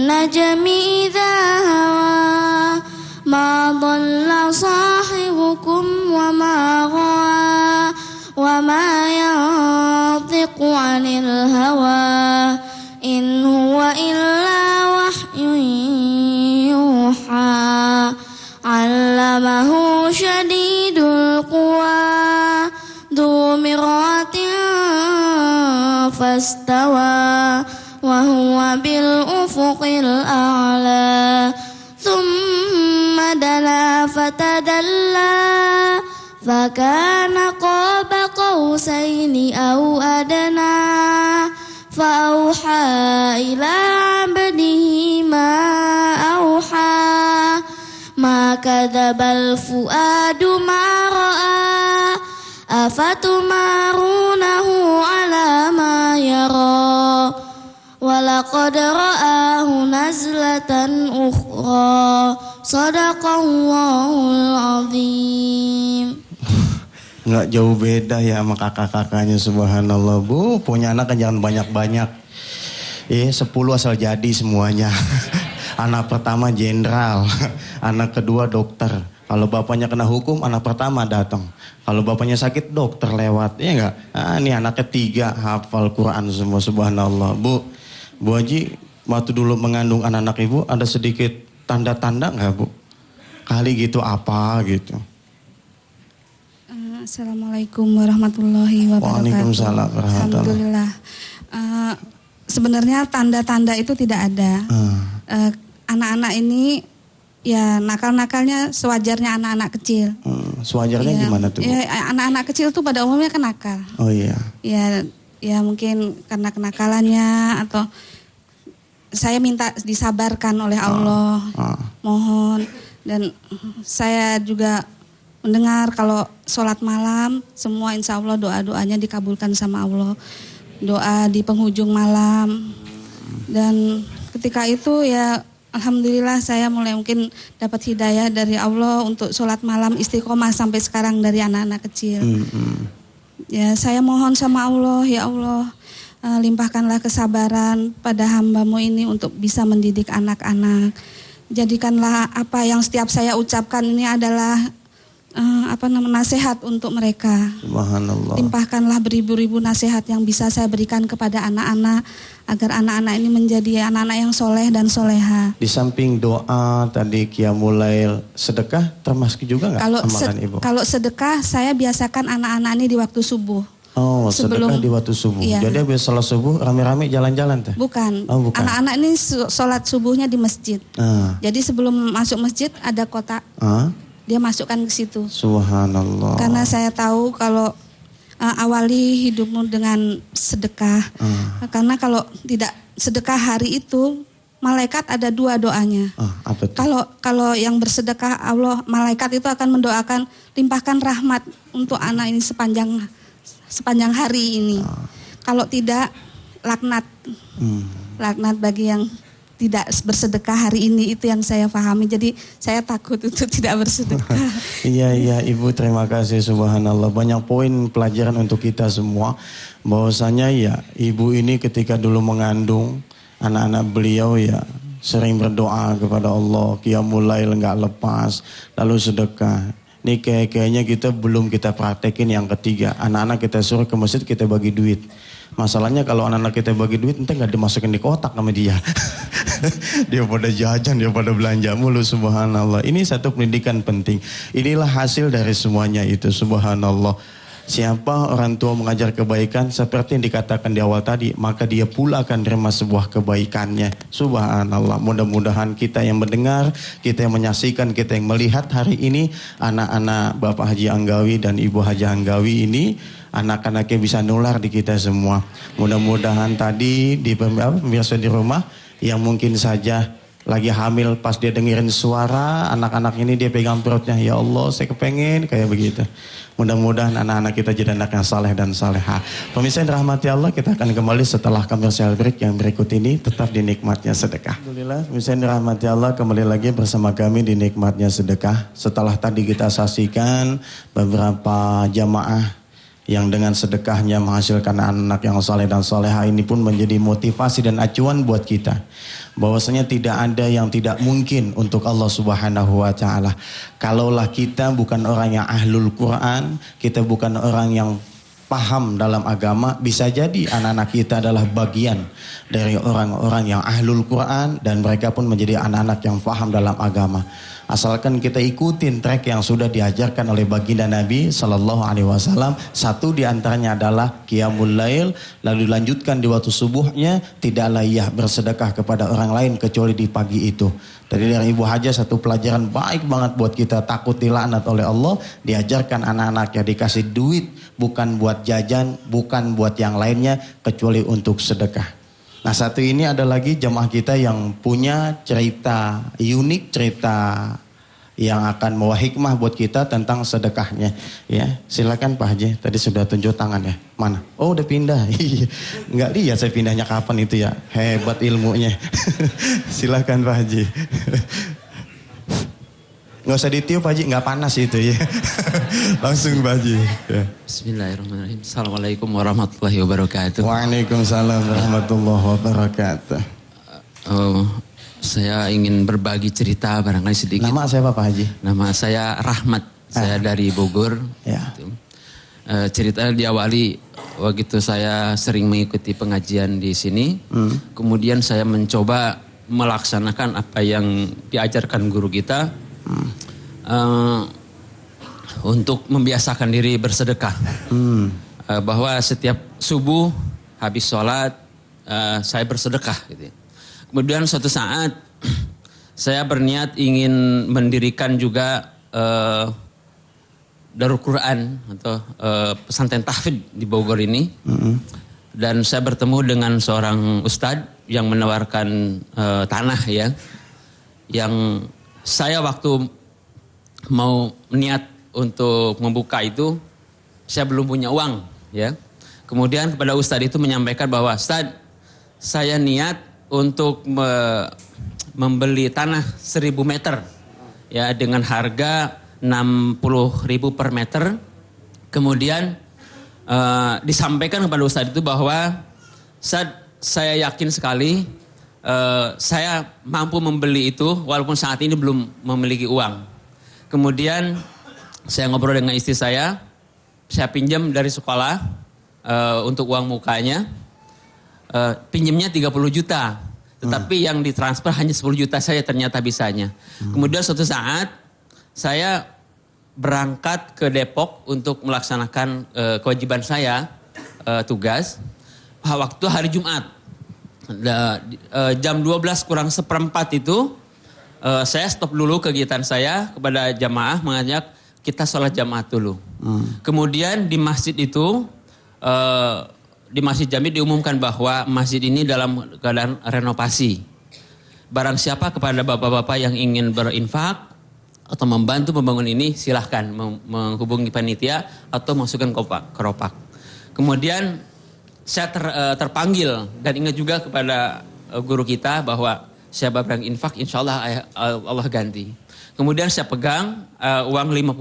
Speaker 4: najmi idza hawa ma dhalla sahibukum wa ma ghawa wa ma yantiqu 'anil hawa in huwa illa wahyun yuha 'allamahu syadidul quwa dzu miratin fastawa wa huwa bil ufuqil a'la thumma dana fatadalla fakana qaba qausaini aw adna فأوحى إلى عبده ما أوحى ما كذب الفؤاد ما رأى أفتمارونه على ما يرى ولقد رآه نزلة أخرى صدق الله العظيم.
Speaker 1: Nggak jauh beda ya sama kakak-kakaknya, subhanallah. Bu, punya anak kan jangan banyak-banyak. 10 asal jadi semuanya. Anak pertama jenderal, anak kedua dokter. Kalau bapaknya kena hukum, anak pertama datang. Kalau bapaknya sakit, dokter lewat. Iya nggak? Ini anak ketiga hafal Quran semua, subhanallah. Bu Haji, waktu dulu mengandung anak-anak ibu, ada sedikit tanda-tanda nggak Bu? Kali gitu apa gitu?
Speaker 6: Assalamualaikum warahmatullahi wabarakatuh.
Speaker 1: Waalaikumsalam warahmatullahi.
Speaker 6: Alhamdulillah. Sebenarnya tanda-tanda itu tidak ada. Anak-anak ini ya nakal-nakalnya sewajarnya anak-anak kecil.
Speaker 1: Sewajarnya
Speaker 6: ya,
Speaker 1: gimana tuh?
Speaker 6: Ya, anak-anak kecil tuh pada umumnya kenakal.
Speaker 1: Oh iya.
Speaker 6: Ya mungkin karena kenakalannya atau saya minta disabarkan oleh Allah. Mohon, dan saya juga mendengar kalau sholat malam semua insya Allah doa-doanya dikabulkan sama Allah. Doa di penghujung malam. Dan ketika itu ya alhamdulillah saya mulai mungkin dapat hidayah dari Allah untuk sholat malam istiqomah sampai sekarang dari anak-anak kecil. Ya saya mohon sama Allah, ya Allah limpahkanlah kesabaran pada hamba-Mu ini untuk bisa mendidik anak-anak. Jadikanlah apa yang setiap saya ucapkan ini adalah nasihat untuk mereka.
Speaker 1: Subhanallah.
Speaker 6: Limpahkanlah beribu-ribu nasihat yang bisa saya berikan kepada anak-anak agar anak-anak ini menjadi anak-anak yang soleh dan soleha.
Speaker 1: Di samping doa tadi qiyamul lail, sedekah termasuk juga nggak amalan ibu?
Speaker 6: Kalau sedekah saya biasakan anak-anak ini di waktu subuh.
Speaker 1: Oh, sedekah di waktu subuh.
Speaker 6: Iya.
Speaker 1: Jadi habis sholat subuh rame-rame jalan-jalan teh?
Speaker 6: Bukan.
Speaker 1: Oh, bukan.
Speaker 6: Anak-anak ini sholat subuhnya di masjid. Jadi sebelum masuk masjid ada kotak. Dia masukkan ke situ.
Speaker 1: Subhanallah.
Speaker 6: Karena saya tahu kalau awali hidupmu dengan sedekah. Karena kalau tidak sedekah hari itu, malaikat ada 2 doanya.
Speaker 1: Apa itu?
Speaker 6: Kalau yang bersedekah Allah, malaikat itu akan mendoakan limpahkan rahmat untuk anak ini sepanjang hari ini. Kalau tidak, laknat. Laknat bagi yang tidak bersedekah hari ini, itu yang saya pahami. Jadi saya takut untuk tidak bersedekah.
Speaker 1: Iya Ibu, terima kasih, subhanallah. Banyak poin pelajaran untuk kita semua. Bahwasanya ya Ibu ini ketika dulu mengandung anak-anak beliau ya sering berdoa kepada Allah, qiyamul lail enggak lepas, lalu sedekah. Ini kayaknya kita belum kita praktekin yang ketiga. Anak-anak kita suruh ke masjid, kita bagi duit. Masalahnya kalau anak-anak kita bagi duit, entah nggak dimasukin di kotak sama dia. Dia pada jajan, dia pada belanja mulu, subhanallah. Ini satu pendidikan penting. Inilah hasil dari semuanya itu, subhanallah. Siapa orang tua mengajar kebaikan seperti yang dikatakan di awal tadi, maka dia pula akan terima sebuah kebaikannya. Subhanallah. Mudah-mudahan kita yang mendengar, kita yang menyaksikan, kita yang melihat hari ini, anak-anak Bapak Haji Anggawi dan Ibu Haji Anggawi ini, anak-anaknya bisa nular di kita semua. Mudah-mudahan tadi di pemirsa di rumah yang mungkin saja lagi hamil, pas dia dengerin suara anak-anak ini, dia pegang perutnya, ya Allah saya kepengen kayak begitu. Mudah-mudahan anak-anak kita jadi anak yang saleh dan saleha. Pemirsa yang dirahmati Allah, kita akan kembali setelah commercial break yang berikut ini, tetap di Nikmatnya Sedekah. Alhamdulillah, pemirsa yang dirahmati Allah, kembali lagi bersama kami di Nikmatnya Sedekah. Setelah tadi kita saksikan beberapa jamaah yang dengan sedekahnya menghasilkan anak yang saleh dan saleha, ini pun menjadi motivasi dan acuan buat kita. Bahwasanya tidak ada yang tidak mungkin untuk Allah Subhanahu wa taala. Kalaulah kita bukan orang yang ahlul Quran, kita bukan orang yang paham dalam agama, bisa jadi anak-anak kita adalah bagian dari orang-orang yang ahlul Quran dan mereka pun menjadi anak-anak yang paham dalam agama. Asalkan kita ikutin track yang sudah diajarkan oleh baginda Nabi Sallallahu Alaihi Wasallam. Satu di antaranya adalah qiyamul lail, lalu dilanjutkan di waktu subuhnya, tidaklah ia bersedekah kepada orang lain kecuali di pagi itu. Tadi dari Ibu Haja satu pelajaran baik banget buat kita, takut dilaknat oleh Allah. Diajarkan anak-anaknya dikasih duit bukan buat jajan, bukan buat yang lainnya kecuali untuk sedekah. Nah, satu ini ada lagi jamaah kita yang punya cerita unik, cerita yang akan membawa hikmah buat kita tentang sedekahnya. Ya, silakan Pak Haji. Tadi sudah tunjuk tangan ya. Mana? Oh, udah pindah. Enggak lihat saya pindahnya kapan itu ya. Hebat ilmunya. Silakan Pak Haji. Nggak usah ditiup Pak Haji, nggak panas itu ya. Langsung Pak Haji. Ya.
Speaker 7: Bismillahirrahmanirrahim. Assalamualaikum warahmatullahi wabarakatuh.
Speaker 1: Waalaikumsalam warahmatullahi wabarakatuh.
Speaker 7: Saya ingin berbagi cerita barangkali sedikit.
Speaker 1: Nama siapa Pak Haji?
Speaker 7: Nama saya Rahmat. Saya dari Bogor.
Speaker 1: Ya.
Speaker 7: Cerita diawali begitu saya sering mengikuti pengajian di sini. Kemudian saya mencoba melaksanakan apa yang diajarkan guru kita. Untuk membiasakan diri bersedekah. Bahwa setiap subuh habis sholat saya bersedekah gitu. Kemudian suatu saat saya berniat ingin mendirikan juga Darul Quran atau pesantren tahfidz di Bogor ini. Dan saya bertemu dengan seorang ustadz yang menawarkan tanah ya, yang saya waktu mau niat untuk membuka itu, saya belum punya uang, ya. Kemudian kepada ustadz itu menyampaikan bahwa, Ustadz, saya niat untuk membeli tanah 1000 meter, ya, dengan harga 60.000 per meter. Kemudian disampaikan kepada ustadz itu bahwa, Ustadz, saya yakin sekali saya mampu membeli itu walaupun saat ini belum memiliki uang. Kemudian saya ngobrol dengan istri saya pinjam dari sekolah untuk uang mukanya. Pinjamnya 30 juta. Tetapi yang ditransfer hanya 10 juta saja ternyata bisanya. Kemudian suatu saat saya berangkat ke Depok untuk melaksanakan kewajiban saya, tugas. Waktu hari Jumat. Jam 12 kurang seperempat itu saya stop dulu kegiatan saya kepada jamaah mengajak kita sholat jamaah dulu. Kemudian di masjid itu di Masjid Jami diumumkan bahwa masjid ini dalam keadaan renovasi. Barang siapa kepada bapak-bapak yang ingin berinfak atau membantu membangun ini silahkan menghubungi panitia atau masukkan keropak. Kemudian saya terpanggil dan ingat juga kepada guru kita bahwa saya barang infak, insya Allah Allah ganti. Kemudian saya pegang uang 50.000,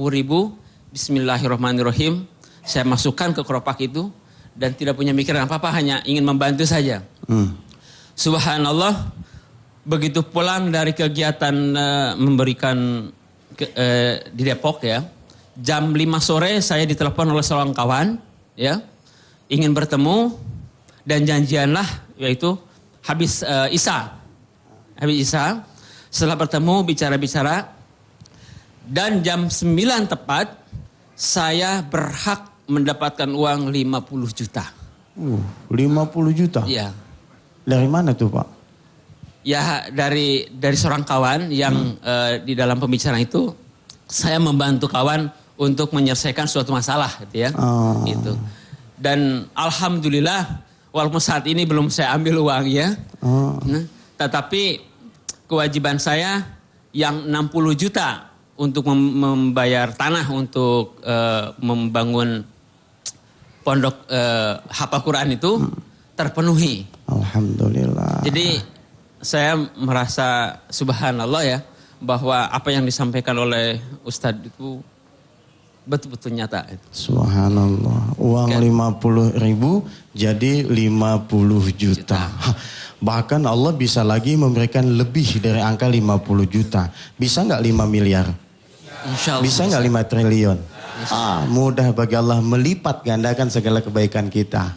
Speaker 7: bismillahirrahmanirrahim, saya masukkan ke keropak itu dan tidak punya mikiran apa-apa, hanya ingin membantu saja. Subhanallah, begitu pulang dari kegiatan memberikan di Depok ya, jam 5 sore saya ditelepon oleh seorang kawan ya, ingin bertemu dan janjianlah yaitu habis Isya. Setelah bertemu bicara-bicara dan jam 9 tepat saya berhak mendapatkan uang 50 juta.
Speaker 1: 50 juta?
Speaker 7: Iya.
Speaker 1: Dari mana tuh Pak?
Speaker 7: Ya dari seorang kawan yang di dalam pembicaraan itu saya membantu kawan untuk menyelesaikan suatu masalah gitu ya. Gitu. Dan alhamdulillah walaupun saat ini belum saya ambil uang ya. Nah, tetapi kewajiban saya yang 60 juta untuk membayar tanah untuk membangun pondok hafal Quran itu terpenuhi.
Speaker 1: Alhamdulillah.
Speaker 7: Jadi saya merasa subhanallah ya, bahwa apa yang disampaikan oleh Ustadz itu betul-betul nyata.
Speaker 1: Subhanallah. Uang 50.000 jadi 50 juta. Bahkan Allah bisa lagi memberikan lebih dari angka 50 juta. Bisa nggak 5 miliar?
Speaker 7: Insya Allah.
Speaker 1: Bisa nggak 5 triliun? Mudah bagi Allah melipat gandakan segala kebaikan kita.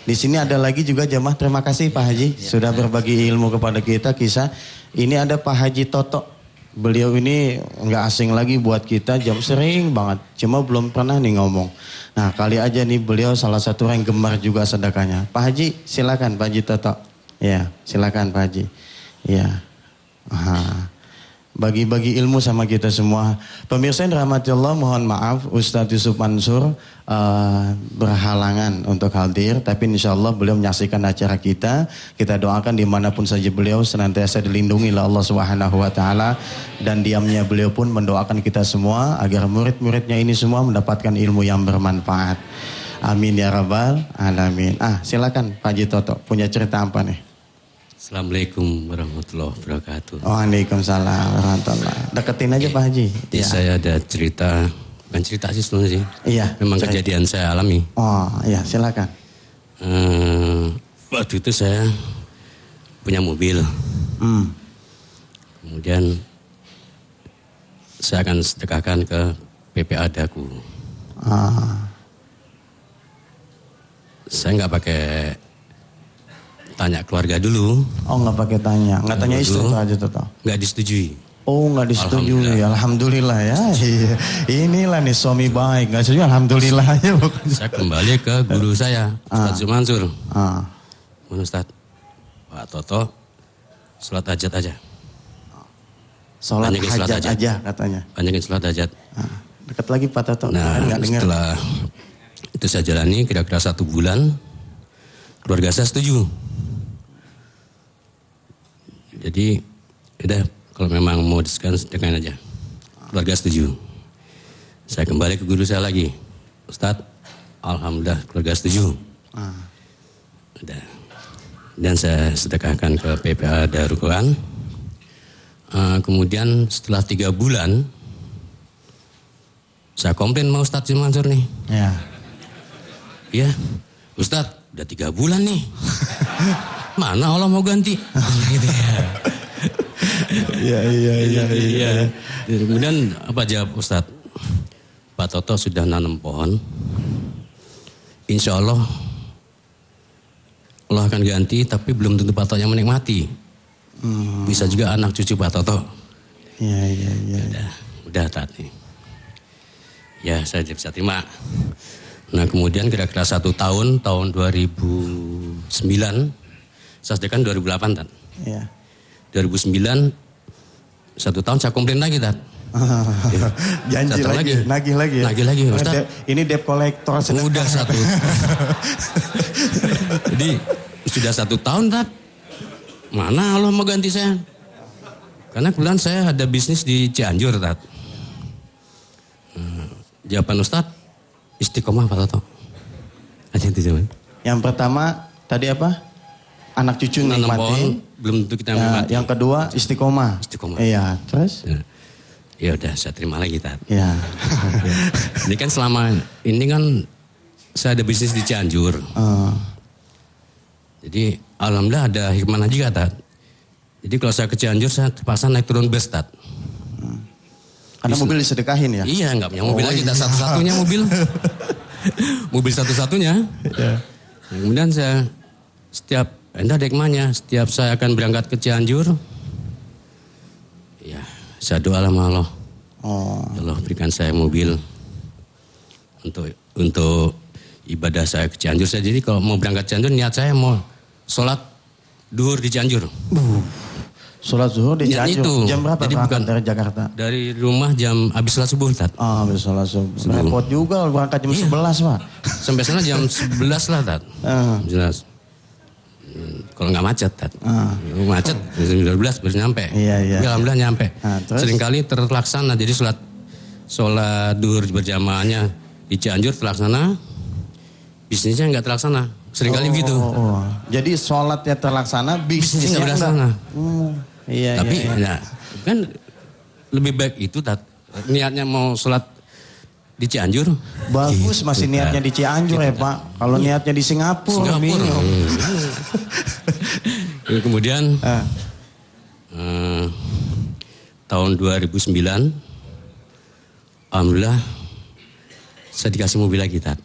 Speaker 1: Di sini ada lagi juga jemaah, terima kasih Pak Haji sudah berbagi ilmu kepada kita. Kisah ini ada Pak Haji Toto. Beliau ini nggak asing lagi buat kita, sering banget. Cuma belum pernah nih ngomong. Nah kali aja nih beliau salah satu yang gemar juga sedekahnya. Pak Haji silakan Pak Haji Toto. Ya silakan Pak Haji. Ya. Bagi-bagi ilmu sama kita semua. Pemirsa yang dirahmati Allah, mohon maaf Ustadz Yusuf Mansur berhalangan untuk hadir. Tapi insya Allah beliau menyaksikan acara kita. Kita doakan dimanapun saja beliau senantiasa dilindungi oleh Allah Subhanahu Wa Taala. Dan diamnya beliau pun mendoakan kita semua agar murid-muridnya ini semua mendapatkan ilmu yang bermanfaat. Amin ya rabbal alamin. Silakan Pak Haji Toto, punya cerita apa nih?
Speaker 8: Assalamualaikum warahmatullahi wabarakatuh.
Speaker 1: Waalaikumsalam warahmatullahi. Deketin aja Pak Haji.
Speaker 8: Ya. Saya ada cerita, bukan cerita sih sebenarnya sih.
Speaker 1: Iya.
Speaker 8: Memang cerita. Kejadian saya alami.
Speaker 1: Iya silakan.
Speaker 8: Waktu itu saya punya mobil. Kemudian saya akan sedekahkan ke PPA Daku. Saya nggak pakai tanya keluarga dulu.
Speaker 1: Nggak pakai tanya, nggak tanya istri itu aja Toto.
Speaker 8: Nggak disetujui.
Speaker 1: Nggak disetujui. Alhamdulillah ya. Inilah nih suami baik. Nggak setuju, alhamdulillah ya.
Speaker 8: Saya kembali ke guru saya, Ustadz Mansur. Ustadz, Pak Toto, sholat hajat aja.
Speaker 1: Sholat hajat aja katanya.
Speaker 8: Banyakin sholat hajat.
Speaker 1: Dekat lagi Pak Toto.
Speaker 8: Nah setelah itu saya jalani kira-kira 1 bulan, keluarga saya setuju. Jadi udah kalau memang mau sedekahkan aja. Keluarga setuju. Saya kembali ke guru saya lagi. Ustadz, alhamdulillah keluarga setuju. Udah. Dan saya sedekahkan ke PPA Darul Quran. Kemudian setelah 3 bulan saya komplain sama Ustadz Mansur nih. Ya, Ustadz udah 3 bulan nih. Mana Allah mau ganti? Gitu ya. Iya. Kemudian apa jawab Ustadz? Pak Toto sudah nanam pohon. Insya Allah Allah akan ganti, tapi belum tentu Pak Toto yang menikmati. Bisa juga anak cucu Pak Toto.
Speaker 1: Iya.
Speaker 8: Udah tadi. Ya saya bisa terima. Nah kemudian kira-kira 1 tahun 2009, saya sedekahkan 2008 Tat.
Speaker 1: Iya.
Speaker 8: 2009, 1 tahun saya komplain lagi Tat.
Speaker 1: Janji lagi, nagih lagi.
Speaker 8: Nagih lagi Ustaz.
Speaker 1: Ini debt collector.
Speaker 8: Udah 1. Jadi sudah 1 tahun Tat. Mana Allah mau ganti saya? Karena kebetulan saya ada bisnis di Cianjur Tat. Jawaban Ustadz, istiqomah Pak Toto.
Speaker 1: Yang pertama tadi apa? Anak cucu nikmatin.
Speaker 8: belum tentu kita
Speaker 1: Ya,
Speaker 8: mati.
Speaker 1: yang kedua istiqomah.
Speaker 8: Istiqomah.
Speaker 1: Iya, terus?
Speaker 8: Ya udah, saya terima lagi, Tat.
Speaker 1: Ya.
Speaker 8: Ini kan selama ini kan saya ada bisnis di Cianjur. Jadi alhamdulillah ada hikmah juga, Tat. Jadi kalau saya ke Cianjur saya terpaksa naik turun bus, Tat.
Speaker 1: Karena mobil disedekahin ya?
Speaker 8: Iya, nggak punya mobil lagi, Tat. Satu-satunya mobil. Mobil satu-satunya. Kemudian saya setiap, ada hikmahnya, setiap saya akan berangkat ke Cianjur, ya saya doa sama Allah. Ya Allah berikan saya mobil untuk ibadah saya ke Cianjur. Saya jadi kalau mau berangkat Cianjur, niat saya mau sholat duhur di Cianjur.
Speaker 1: Sholat zuhur di
Speaker 8: Niat
Speaker 1: Cianjur.
Speaker 8: itu.
Speaker 1: Jam berapa
Speaker 8: Jadi
Speaker 1: berangkat
Speaker 8: bukan-
Speaker 1: dari Jakarta?
Speaker 8: Dari rumah jam habis sholat subuh, Tat.
Speaker 1: Habis sholat subuh. Repot juga berangkat jam 11, Pak.
Speaker 8: Sampai sana jam 11 lah, Tat. Jelas. Kalau nggak macet, Tat. Macet, jam 12 baru nyampe.
Speaker 1: Iya.
Speaker 8: Ya, alhamdulillah nyampe.
Speaker 1: Terus?
Speaker 8: Seringkali terlaksana. Jadi sholat duhur berjamaahnya di Cianjur terlaksana, bisnisnya nggak terlaksana. Seringkali begitu.
Speaker 1: Jadi sholatnya terlaksana, bisnisnya
Speaker 8: Bisnisnya nggak terlaksana.
Speaker 1: Iya,
Speaker 8: Tapi
Speaker 1: iya.
Speaker 8: ya, kan lebih baik itu, Tat. Niatnya mau sholat di Cianjur.
Speaker 1: Bagus
Speaker 8: Gitu,
Speaker 1: masih
Speaker 8: Tat.
Speaker 1: niatnya di Cianjur ya, Pak. Kalau niatnya di Singapura. bingung.
Speaker 8: Kemudian tahun 2009, alhamdulillah saya dikasih mobil lagi, Tat.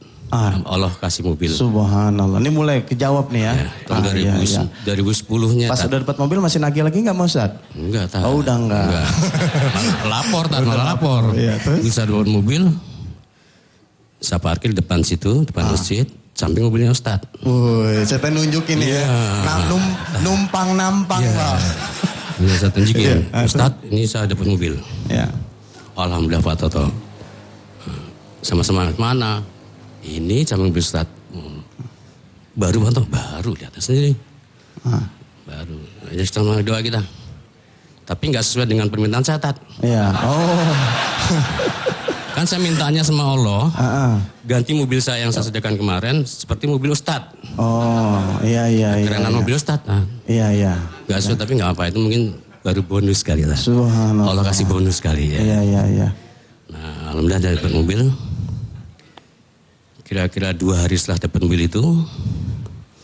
Speaker 8: Allah kasih mobil.
Speaker 1: Subhanallah. Ini mulai kejawab nih ya.
Speaker 8: Tahun 2010-nya.
Speaker 1: Pas
Speaker 8: Tat.
Speaker 1: udah dapat mobil masih nagih lagi nggak, Ustaz?
Speaker 8: Enggak, Tat.
Speaker 1: Oh, udah enggak.
Speaker 8: Malah lapor, Tat. Malah lapor.
Speaker 1: Iya, terus?
Speaker 8: Bisa dapat mobil. Saya parkir depan situ, depan masjid. Samping mobilnya Ustaz.
Speaker 1: Woi, saya nunjukin nih ya. Numpang-nampang, Pak.
Speaker 8: Ini saya tunjukin. Ustaz, ini saya dapat mobil.
Speaker 1: Ya.
Speaker 8: Alhamdulillah, Pak Toto. Sama-sama mana? Ini sama mobil Ustaz. Baru, Pak Toto. Baru, di atas sendiri. Baru. Jadi sama doa kita. Tapi nggak sesuai dengan permintaan saya, Tat.
Speaker 1: Iya.
Speaker 8: Kan saya mintanya sama Allah, ganti mobil saya yang saya sediakan kemarin seperti mobil Ustadz.
Speaker 1: Iya.
Speaker 8: Kerenan mobil Ustadz.
Speaker 1: Iya.
Speaker 8: Gak sesuai tapi gak apa, itu mungkin baru bonus kali lah.
Speaker 1: Subhanallah.
Speaker 8: Allah kasih bonus kali ya.
Speaker 1: Iya.
Speaker 8: Nah, alhamdulillah dapat mobil. Kira-kira 2 hari setelah dapat mobil itu.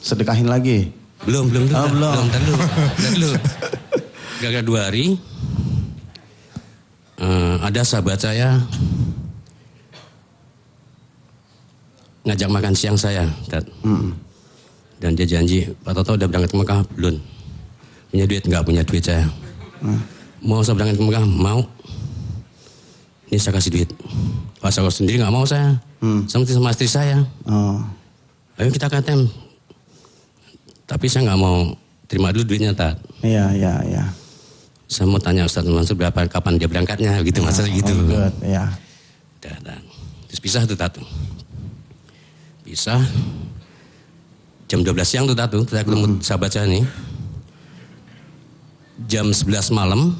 Speaker 1: Sedekahin lagi?
Speaker 8: Belum.
Speaker 1: Belum.
Speaker 8: Ntar dulu. Kira-kira 2 hari. Ada sahabat saya ngajak makan siang saya, Tat. Dan dia janji, Pak Toto udah berangkat ke Mekah? Belum. Punya duit? Enggak punya duit saya. Mau saya berangkat ke Mekah? Mau. Ini saya kasih duit. Pas saya sendiri nggak mau saya. Sama istri saya. Ayo kita ke ATM. Tapi saya nggak mau terima dulu duitnya, Tat.
Speaker 1: Iya.
Speaker 8: Saya mau tanya Ustaz Mansur berapa kapan dia berangkatnya gitu, masalah gitu.
Speaker 1: Ya.
Speaker 8: Dan terus pisah tuh, Tat. Pisah. Jam 12 siang tuh, Tat. Saya ketemu sahabat saya nih. Jam 11 malam.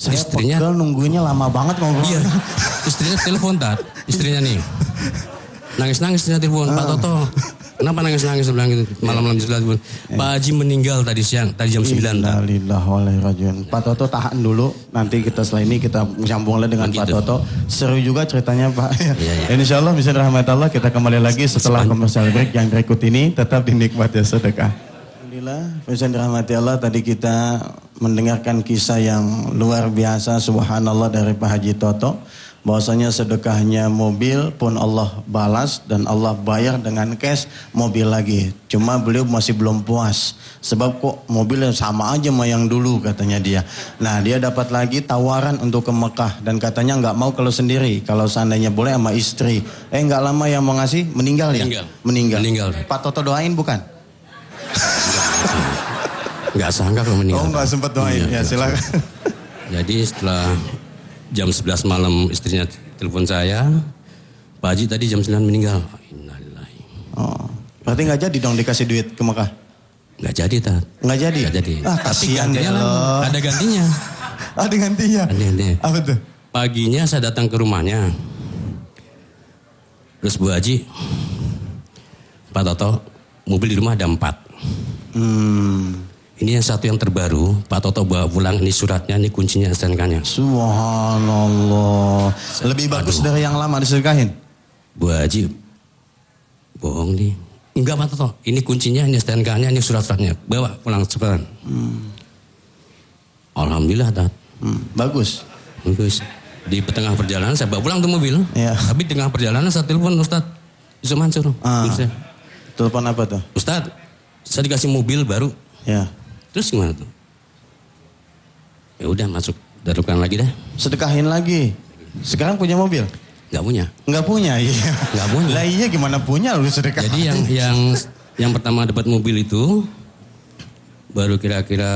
Speaker 1: Saya
Speaker 8: istrinya
Speaker 1: pegel nungguinnya lama banget ngobrol.
Speaker 8: Iya. Istrinya telepon, Tat. Istrinya nih. Nangis-nangis istrinya telepon, Pak Toto. Kenapa nangis-nangis bilang gitu? Malam-malam jam 11. Pak Haji meninggal tadi siang, tadi jam 9.
Speaker 1: Innalillahi wa inna ilaihi raji'un. Pak Toto tahan dulu. Nanti kita setelah ini kita sambung lagi dengan Pak Toto. Seru juga ceritanya, Pak.
Speaker 8: Iya.
Speaker 1: Insya Allah bisa rahmat Allah kita kembali lagi setelah komersial break yang berikut ini. Tetap dinikmati sedekah. Alhamdulillah, bisa dirahmati Allah. Tadi kita mendengarkan kisah yang luar biasa, subhanallah, dari Pak Haji Toto. Bahwasanya sedekahnya mobil pun Allah balas dan Allah bayar dengan cash mobil lagi. Cuma beliau masih belum puas. Sebab kok mobilnya sama aja sama yang dulu, katanya dia. Nah, dia dapat lagi tawaran untuk ke Mekah. Dan katanya nggak mau kalau sendiri. Kalau seandainya boleh sama istri. Nggak lama yang mau ngasih meninggal ya? Meninggal. Pak Toto doain bukan?
Speaker 8: Nggak sangka kalau meninggal.
Speaker 1: Oh, nggak sempat doain. Ya, silakan.
Speaker 8: Jadi setelah jam 11 malam istrinya telepon saya, Pak Haji tadi jam 9 meninggal. Innalillahi.
Speaker 1: Berarti nggak jadi dong dikasih duit ke Mekah?
Speaker 8: Nggak jadi, Tat.
Speaker 1: Nggak jadi?
Speaker 8: Nggak jadi.
Speaker 1: Tapi
Speaker 8: Kasihan deh
Speaker 1: gantinya
Speaker 8: loh. Ada gantinya.
Speaker 1: Ada gantinya? Apa tuh?
Speaker 8: Paginya saya datang ke rumahnya. Terus Bu Haji, Pak Toto, mobil di rumah ada 4. Ini yang satu yang terbaru, Pak Toto bawa pulang, ini suratnya, ini kuncinya, STNK-nya.
Speaker 1: Subhanallah. Lebih bagus dari yang lama disedekahin?
Speaker 8: Bu Haji, bohong nih. Enggak Pak Toto, ini kuncinya, ini STNK-nya, ini surat-suratnya. Bawa pulang cepetan. Alhamdulillah, Tat.
Speaker 1: Bagus.
Speaker 8: Bagus. Di tengah perjalanan saya bawa pulang tuh mobil.
Speaker 1: Iya.
Speaker 8: Tapi di tengah perjalanan saya telepon Ustadz Yusuf Mansur.
Speaker 1: Telepon apa tuh?
Speaker 8: Ustadz, saya dikasih mobil baru.
Speaker 1: Ya.
Speaker 8: Terus gimana tuh? Ya udah masuk darukan lagi dah.
Speaker 1: Sedekahin lagi. Sekarang punya mobil?
Speaker 8: Nggak punya.
Speaker 1: Nggak punya, iya.
Speaker 8: Nggak punya.
Speaker 1: Lah iya gimana punya lu sedekah?
Speaker 8: Jadi yang pertama dapat mobil itu baru kira-kira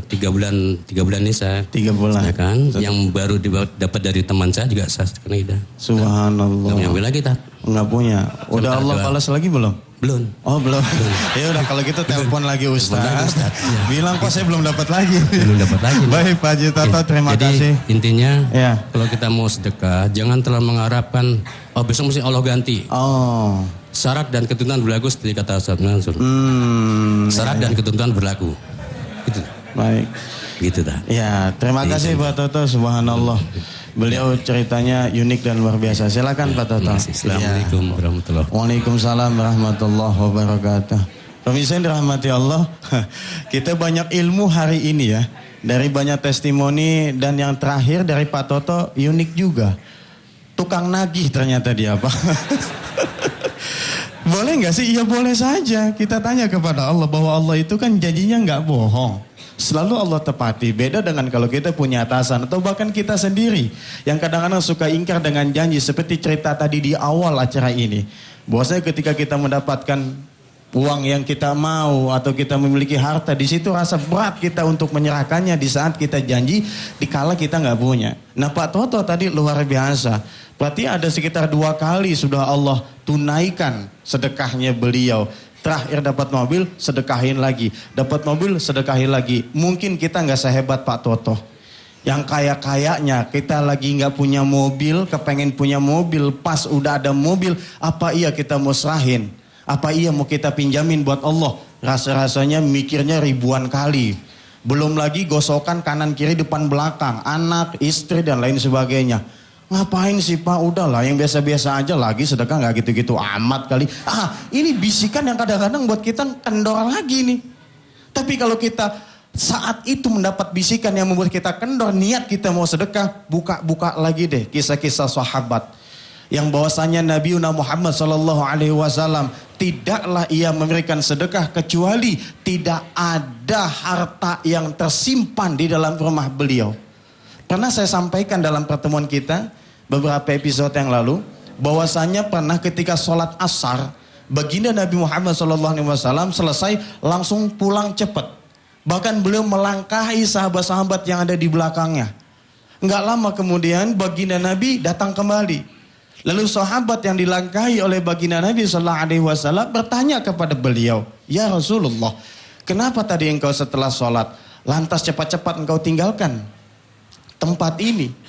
Speaker 8: 3 bulan ini saya.
Speaker 1: 3 bulan.
Speaker 8: Ya kan? Yang baru dapat dari teman saya juga saya sedekahkan lagi dah.
Speaker 1: Subhanallah.
Speaker 8: Nggak punya mobil lagi, Tat.
Speaker 1: Nggak punya. Udah Allah balas lagi belum?
Speaker 8: Belum.
Speaker 1: Oh belum. Ya udah kalau gitu telepon lagi Ustaz. Bilang kok saya belum dapat lagi.
Speaker 8: Belum dapat lagi.
Speaker 1: Baik Pak Haji Toto, terima kasih.
Speaker 8: Jadi intinya
Speaker 1: Ya.
Speaker 8: kalau kita mau sedekah jangan terlalu mengharapkan besok mesti Allah ganti.
Speaker 1: Oh.
Speaker 8: Syarat dan ketentuan berlaku seperti kata Ustaz Mansur. Syarat dan ketentuan berlaku. Gitu.
Speaker 1: Baik.
Speaker 8: Gitu dah.
Speaker 1: Ya, terima kasih Pak Toto, subhanallah. Beliau ceritanya unik dan luar biasa. Silakan Pak Toto.
Speaker 8: Assalamualaikum warahmatullahi wabarakatuh.
Speaker 1: Waalaikumsalam warahmatullahi wabarakatuh. Pemirsa yang dirahmati Allah, kita banyak ilmu hari ini ya. Dari banyak testimoni dan yang terakhir dari Pak Toto unik juga. Tukang nagih ternyata dia Pak. Boleh nggak sih? Iya boleh saja. Kita tanya kepada Allah bahwa Allah itu kan janjinya nggak bohong. Selalu Allah tepati. Beda dengan kalau kita punya atasan atau bahkan kita sendiri yang kadang-kadang suka ingkar dengan janji seperti cerita tadi di awal acara ini. Bahwasanya ketika kita mendapatkan uang yang kita mau atau kita memiliki harta, di situ rasa berat kita untuk menyerahkannya di saat kita janji dikala kita nggak punya. Nah Pak Toto tadi luar biasa. Berarti ada sekitar 2 kali sudah Allah tunaikan sedekahnya beliau. Terakhir dapat mobil, sedekahin lagi. Dapat mobil, sedekahin lagi. Mungkin kita nggak sehebat Pak Toto. Yang kaya-kayanya, kita lagi nggak punya mobil, kepengen punya mobil. Pas udah ada mobil, apa iya kita mau serahin? Apa iya mau kita pinjamin buat Allah? Rasa-rasanya mikirnya ribuan kali. Belum lagi gosokan kanan kiri depan belakang. Anak, istri dan lain sebagainya. Ngapain sih Pak? Udahlah yang biasa-biasa aja lagi sedekah nggak gitu-gitu amat kali. Ini bisikan yang kadang-kadang buat kita kendor lagi nih. Tapi kalau kita saat itu mendapat bisikan yang membuat kita kendor, niat kita mau sedekah, buka-buka lagi deh kisah-kisah sahabat. Yang bahwasanya Nabi Muhammad SAW tidaklah ia memberikan sedekah kecuali tidak ada harta yang tersimpan di dalam rumah beliau. Karena saya sampaikan dalam pertemuan kita beberapa episode yang lalu, bahwasanya pernah ketika sholat asar, baginda Nabi Muhammad SAW selesai langsung pulang cepat. Bahkan beliau melangkahi sahabat-sahabat yang ada di belakangnya. Enggak lama kemudian baginda Nabi datang kembali. Lalu sahabat yang dilangkahi oleh baginda Nabi SAW bertanya kepada beliau, "Ya Rasulullah, kenapa tadi engkau setelah sholat lantas cepat-cepat engkau tinggalkan tempat ini?"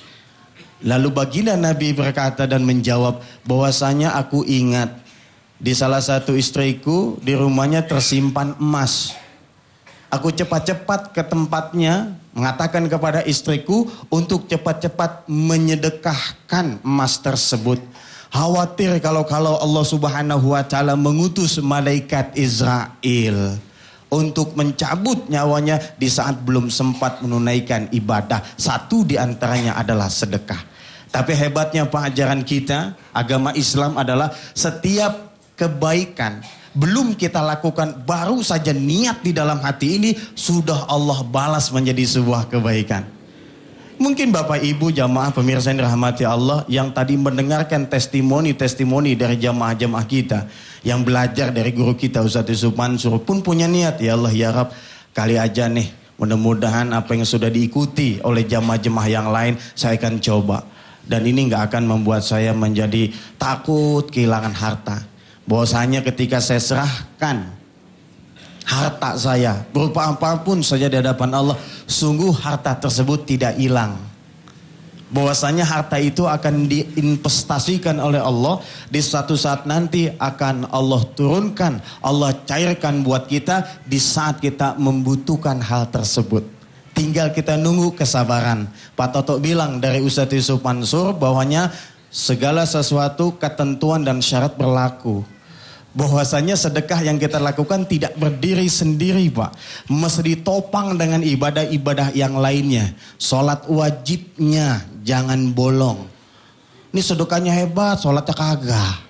Speaker 1: Lalu baginda Nabi berkata dan menjawab bahwasanya aku ingat di salah satu istriku di rumahnya tersimpan emas. Aku cepat-cepat ke tempatnya mengatakan kepada istriku untuk cepat-cepat menyedekahkan emas tersebut. Khawatir kalau Allah Subhanahu wa taala mengutus malaikat Israel untuk mencabut nyawanya di saat belum sempat menunaikan ibadah. Satu di antaranya adalah sedekah. Tapi hebatnya Pak ajaran kita, agama Islam adalah setiap kebaikan belum kita lakukan, baru saja niat di dalam hati ini sudah Allah balas menjadi sebuah kebaikan. Mungkin Bapak Ibu jamaah pemirsa yang dirahmati Allah yang tadi mendengarkan testimoni-testimoni dari jamaah-jamaah kita yang belajar dari guru kita Ustaz Yusuf Mansur pun punya niat, ya Allah ya Rab, kali aja nih mudah-mudahan apa yang sudah diikuti oleh jamaah-jamaah yang lain saya akan coba. Dan ini nggak akan membuat saya menjadi takut kehilangan harta. Bahwasanya ketika saya serahkan harta saya berupa apapun saja di hadapan Allah, sungguh harta tersebut tidak hilang. bahwasanya harta itu akan diinvestasikan oleh Allah, di suatu saat nanti akan Allah turunkan, Allah cairkan buat kita di saat kita membutuhkan hal tersebut. Tinggal kita nunggu kesabaran. Pak Toto bilang dari Ustadz Yusuf Mansur bahwanya segala sesuatu ketentuan dan syarat berlaku. Bahwasanya sedekah yang kita lakukan tidak berdiri sendiri, Pak. Mesti ditopang dengan ibadah-ibadah yang lainnya. Sholat wajibnya jangan bolong. Ini sedekahnya hebat, sholatnya kagak.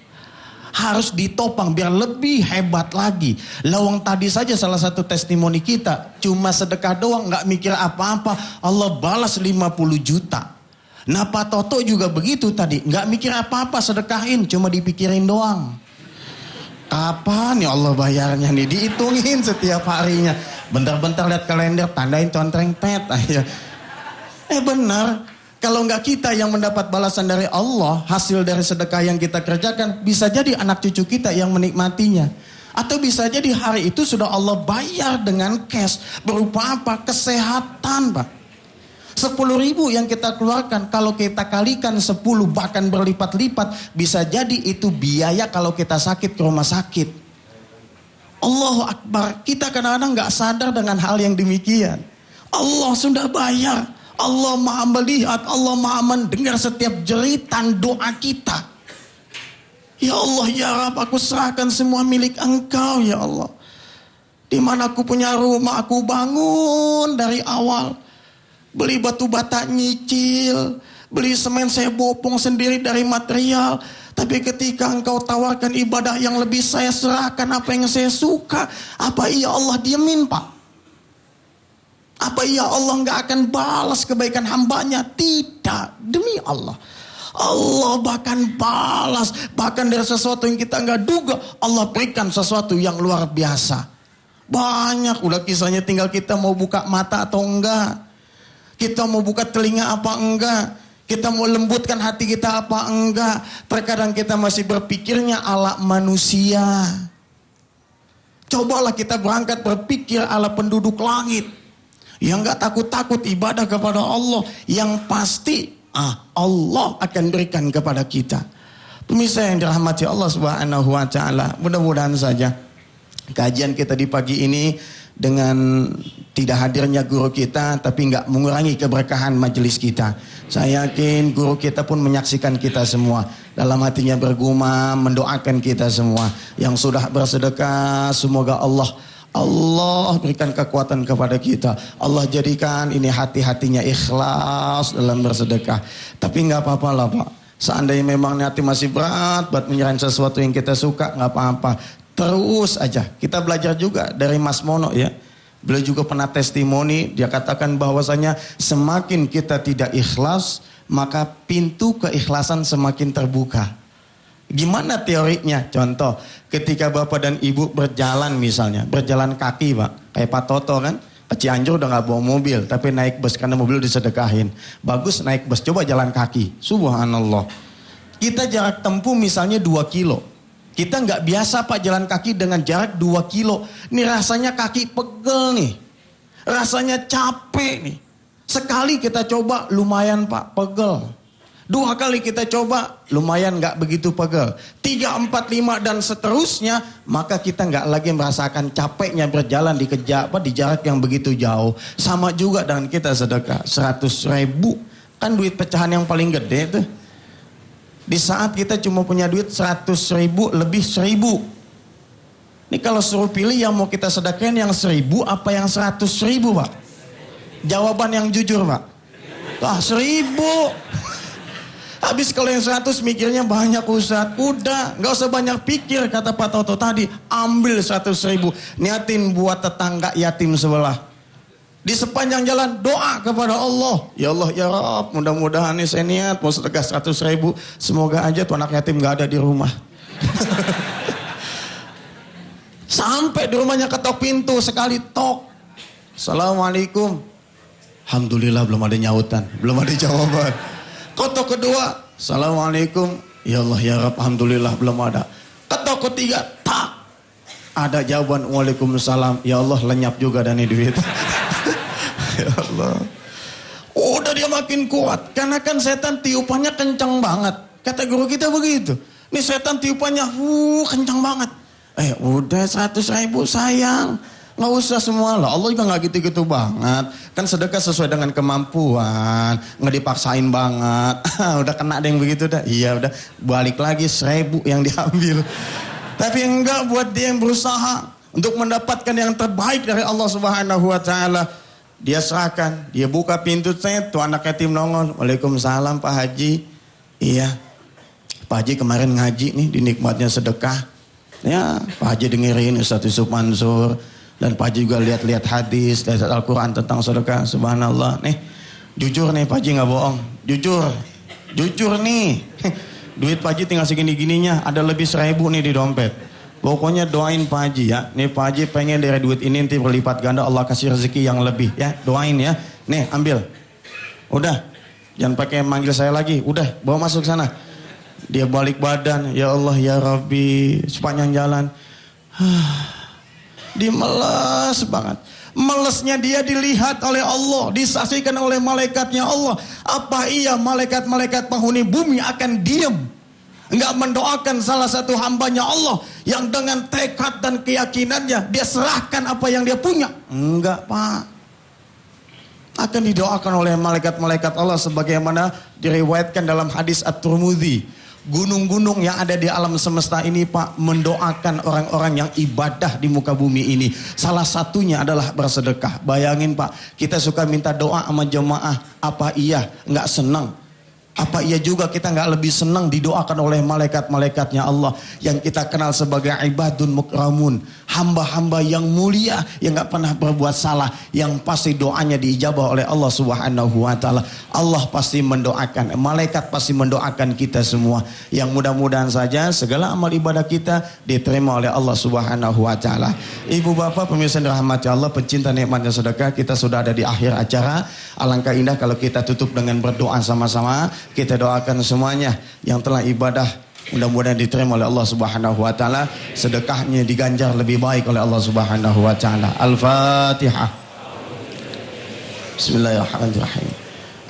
Speaker 1: Harus ditopang biar lebih hebat lagi. Lawang tadi saja salah satu testimoni kita. Cuma sedekah doang, gak mikir apa-apa. Allah balas 50 juta. Nah Pak Toto juga begitu tadi. Gak mikir apa-apa, sedekahin. Cuma dipikirin doang. Kapan ya Allah bayarnya nih? Dihitungin setiap harinya. Bentar-bentar lihat kalender, tandain contreng tet. Benar. Kalau enggak kita yang mendapat balasan dari Allah, hasil dari sedekah yang kita kerjakan, bisa jadi anak cucu kita yang menikmatinya. Atau bisa jadi hari itu sudah Allah bayar dengan cash. Berupa apa? Kesehatan, Pak. 10.000 yang kita keluarkan, kalau kita kalikan 10 bahkan berlipat-lipat, bisa jadi itu biaya kalau kita sakit ke rumah sakit. Allahu Akbar. Kita kadang-kadang enggak sadar dengan hal yang demikian. Allah sudah bayar. Allah Maha melihat, Allah Maha mendengar setiap jeritan doa kita. Ya Allah, ya Rabb, aku serahkan semua milik Engkau, ya Allah. Di mana aku punya rumah, aku bangun dari awal. Beli batu bata nyicil, beli semen saya bopong sendiri dari material. Tapi ketika Engkau tawarkan ibadah yang lebih, saya serahkan apa yang saya suka. Apa iya Allah diemin, Pak? Apa iya Allah nggak akan balas kebaikan hambanya? Tidak, demi Allah. Allah bahkan balas, bahkan dari sesuatu yang kita nggak duga, Allah berikan sesuatu yang luar biasa. Banyak udah kisahnya, tinggal kita mau buka mata atau enggak. Kita mau buka telinga apa enggak. Kita mau lembutkan hati kita apa enggak. Terkadang kita masih berpikirnya ala manusia. Cobalah kita berangkat berpikir ala penduduk langit. Yang gak takut-takut ibadah kepada Allah. Yang pasti Allah akan berikan kepada kita. Pemirsa yang dirahmati Allah Subhanahu wa taala, mudah-mudahan saja kajian kita di pagi ini dengan tidak hadirnya guru kita, tapi gak mengurangi keberkahan majelis kita. Saya yakin guru kita pun menyaksikan kita semua. Dalam hatinya bergumam, mendoakan kita semua. Yang sudah bersedekah, semoga Allah berikan kekuatan kepada kita. Allah jadikan ini hati-hatinya ikhlas dalam bersedekah. Tapi nggak apa-apa lah Pak. Seandainya memang hati masih berat buat menyerahin sesuatu yang kita suka, nggak apa-apa. Terus aja. Kita belajar juga dari Mas Mono ya. Beliau juga pernah testimoni. Dia katakan bahwasanya semakin kita tidak ikhlas, maka pintu keikhlasan semakin terbuka. Gimana teorinya? Contoh, ketika bapak dan ibu berjalan misalnya, berjalan kaki Pak, kayak Pak Toto kan, ke Cianjur udah gak bawa mobil, tapi naik bus karena mobil disedekahin. Bagus naik bus, coba jalan kaki, subhanallah. Kita jarak tempuh misalnya 2 kilo. Kita gak biasa Pak jalan kaki dengan jarak 2 kilo. Ini rasanya kaki pegel nih, rasanya capek nih. Sekali kita coba lumayan Pak, pegel. 2 kali kita coba, lumayan gak begitu pegel. 3, 4, 5 dan seterusnya, maka kita gak lagi merasakan capeknya berjalan di jarak yang begitu jauh. Sama juga dengan kita sedekah 100.000. Kan duit pecahan yang paling gede tuh. Di saat kita cuma punya duit 100.000 lebih 1.000. Ini kalau suruh pilih yang mau kita sedekahin yang 1.000 apa yang 100.000 Pak? Jawaban yang jujur Pak. 1.000. Habis kalau yang 100 mikirnya banyak Ustaz. Udah, gak usah banyak pikir kata Pak Toto tadi. Ambil 100.000. Niatin buat tetangga yatim sebelah. Di sepanjang jalan doa kepada Allah. Ya Allah ya Rabb, mudah-mudahan nih saya niat mau sedekah 100.000. Semoga aja tuh anak yatim gak ada di rumah. Sampai di rumahnya ketok pintu sekali tok. Assalamualaikum. Alhamdulillah belum ada nyautan, belum ada jawaban. Ketok kedua, Assalamualaikum. Ya Allah ya Rabb, alhamdulillah belum ada. Ketok ketiga, tak. Ada jawaban, Waalaikumsalam. Ya Allah lenyap juga dan duit. Ya Allah. Udah dia makin kuat. Karena kan setan tiupannya kencang banget. Kata guru kita begitu. Ini setan tiupannya kencang banget. Udah 100.000 sayang. Nggak usah semua lah. Allah juga nggak gitu-gitu banget. Kan sedekah sesuai dengan kemampuan. Nggak dipaksain banget. Udah kena ada yang begitu dah. Iya udah balik lagi 1.000 yang diambil. Tapi enggak, buat dia yang berusaha untuk mendapatkan yang terbaik dari Allah Subhanahu wa taala. Dia serahkan, dia buka pintu, tuh anak yatim nongol. Waalaikumsalam Pak Haji. Iya. Pak Haji kemarin ngaji nih, dinikmatnya sedekah. Ya, Pak Haji dengerin Ustaz Yusuf Mansur. Dan Pak Haji juga lihat-lihat hadis, lihat Al-Quran tentang sedekah. Subhanallah. Nih, jujur nih Pak Haji nggak bohong. Jujur nih. Duit Pak Haji tinggal segini-gininya. Ada lebih 1.000 nih di dompet. Pokoknya doain Pak Haji ya. Nih Pak Haji pengen dari duit ini nanti berlipat ganda, Allah kasih rezeki yang lebih ya. Doain ya. Nih ambil. Udah. Jangan pakai manggil saya lagi. Udah bawa masuk sana. Dia balik badan. Ya Allah ya Rabbi. Sepanjang jalan. Dia meles banget. Melesnya dia dilihat oleh Allah. Disaksikan oleh malaikatnya Allah. Apa iya malaikat-malaikat penghuni bumi akan diam? Enggak mendoakan salah satu hambanya Allah yang dengan tekad dan keyakinannya dia serahkan apa yang dia punya. Enggak Pak. Akan didoakan oleh malaikat-malaikat Allah sebagaimana diriwayatkan dalam hadis At-Tirmidzi. Gunung-gunung yang ada di alam semesta ini Pak mendoakan orang-orang yang ibadah di muka bumi ini. Salah satunya adalah bersedekah. Bayangin Pak, kita suka minta doa sama jemaah. Apa iya enggak senang? Apa iya juga kita nggak lebih senang didoakan oleh malaikat-malaikatnya Allah yang kita kenal sebagai ibadun mukramun, hamba-hamba yang mulia yang nggak pernah berbuat salah, yang pasti doanya diijabah oleh Allah Subhanahu wa taala. Allah pasti mendoakan, malaikat pasti mendoakan kita semua. Yang mudah-mudahan saja segala amal ibadah kita diterima oleh Allah Subhanahu wa taala. Ibu bapak pemirsa dirahmati Allah, pecinta nikmatnya sedekah, kita sudah ada di akhir acara. Alangkah indah kalau kita tutup dengan berdoa sama-sama. Kita doakan semuanya yang telah ibadah mudah-mudahan diterima oleh Allah Subhanahu wa taala, sedekahnya diganjar lebih baik oleh Allah Subhanahu wa taala. Al-Fatihah. Bismillahirrahmanirrahim.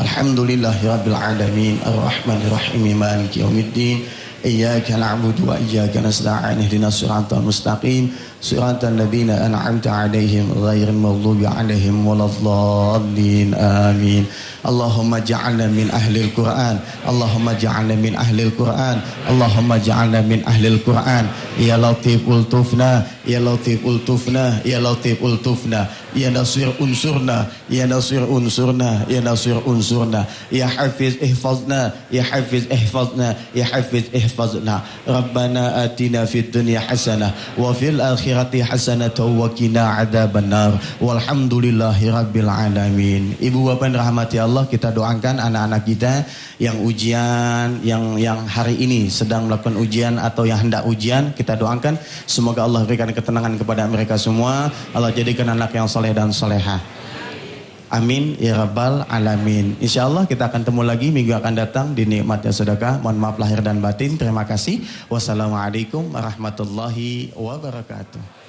Speaker 1: Alhamdulillahirabbil alamin arrahmanir rahim maliki yaumiddin. Iyyaka na'budu wa iyyaka nasta'in ihdinas siratal mustaqim siratal ladzina an'amta 'alaihim ghairil maghdubi 'alaihim waladdallin. Amin. Allahumma ja'alna min ahlil Qur'an. Allahumma ja'alna min ahlil Qur'an. Allahumma ja'alna min ahlil Qur'an. Ya Latif ultufna, ya Latif ultufna, ya Latif ultufna. Ya Nasir unsurna, ya Nasir unsurna, ya Nasir unsurna. Ya Hafiz ihfazna, ya Hafiz ihfazna, ya Hafiz ihfazna. Rabbana atina fid dunya hasanah wa fil akhirati hasanah wa qina adzabannar. Walhamdulillahi rabbil alamin. Ibu bapak yang dirahmati Allah, kita doakan anak-anak kita yang ujian, yang hari ini sedang melakukan ujian atau yang hendak ujian, kita doakan semoga Allah berikan ketenangan kepada mereka semua. Allah jadikan anak yang soleh dan solehah. Amin ya rabbal alamin. Insyaallah kita akan temu lagi minggu akan datang di nikmatnya sedekah. Mohon maaf lahir dan batin. Terima kasih. Wassalamualaikum warahmatullahi wabarakatuh.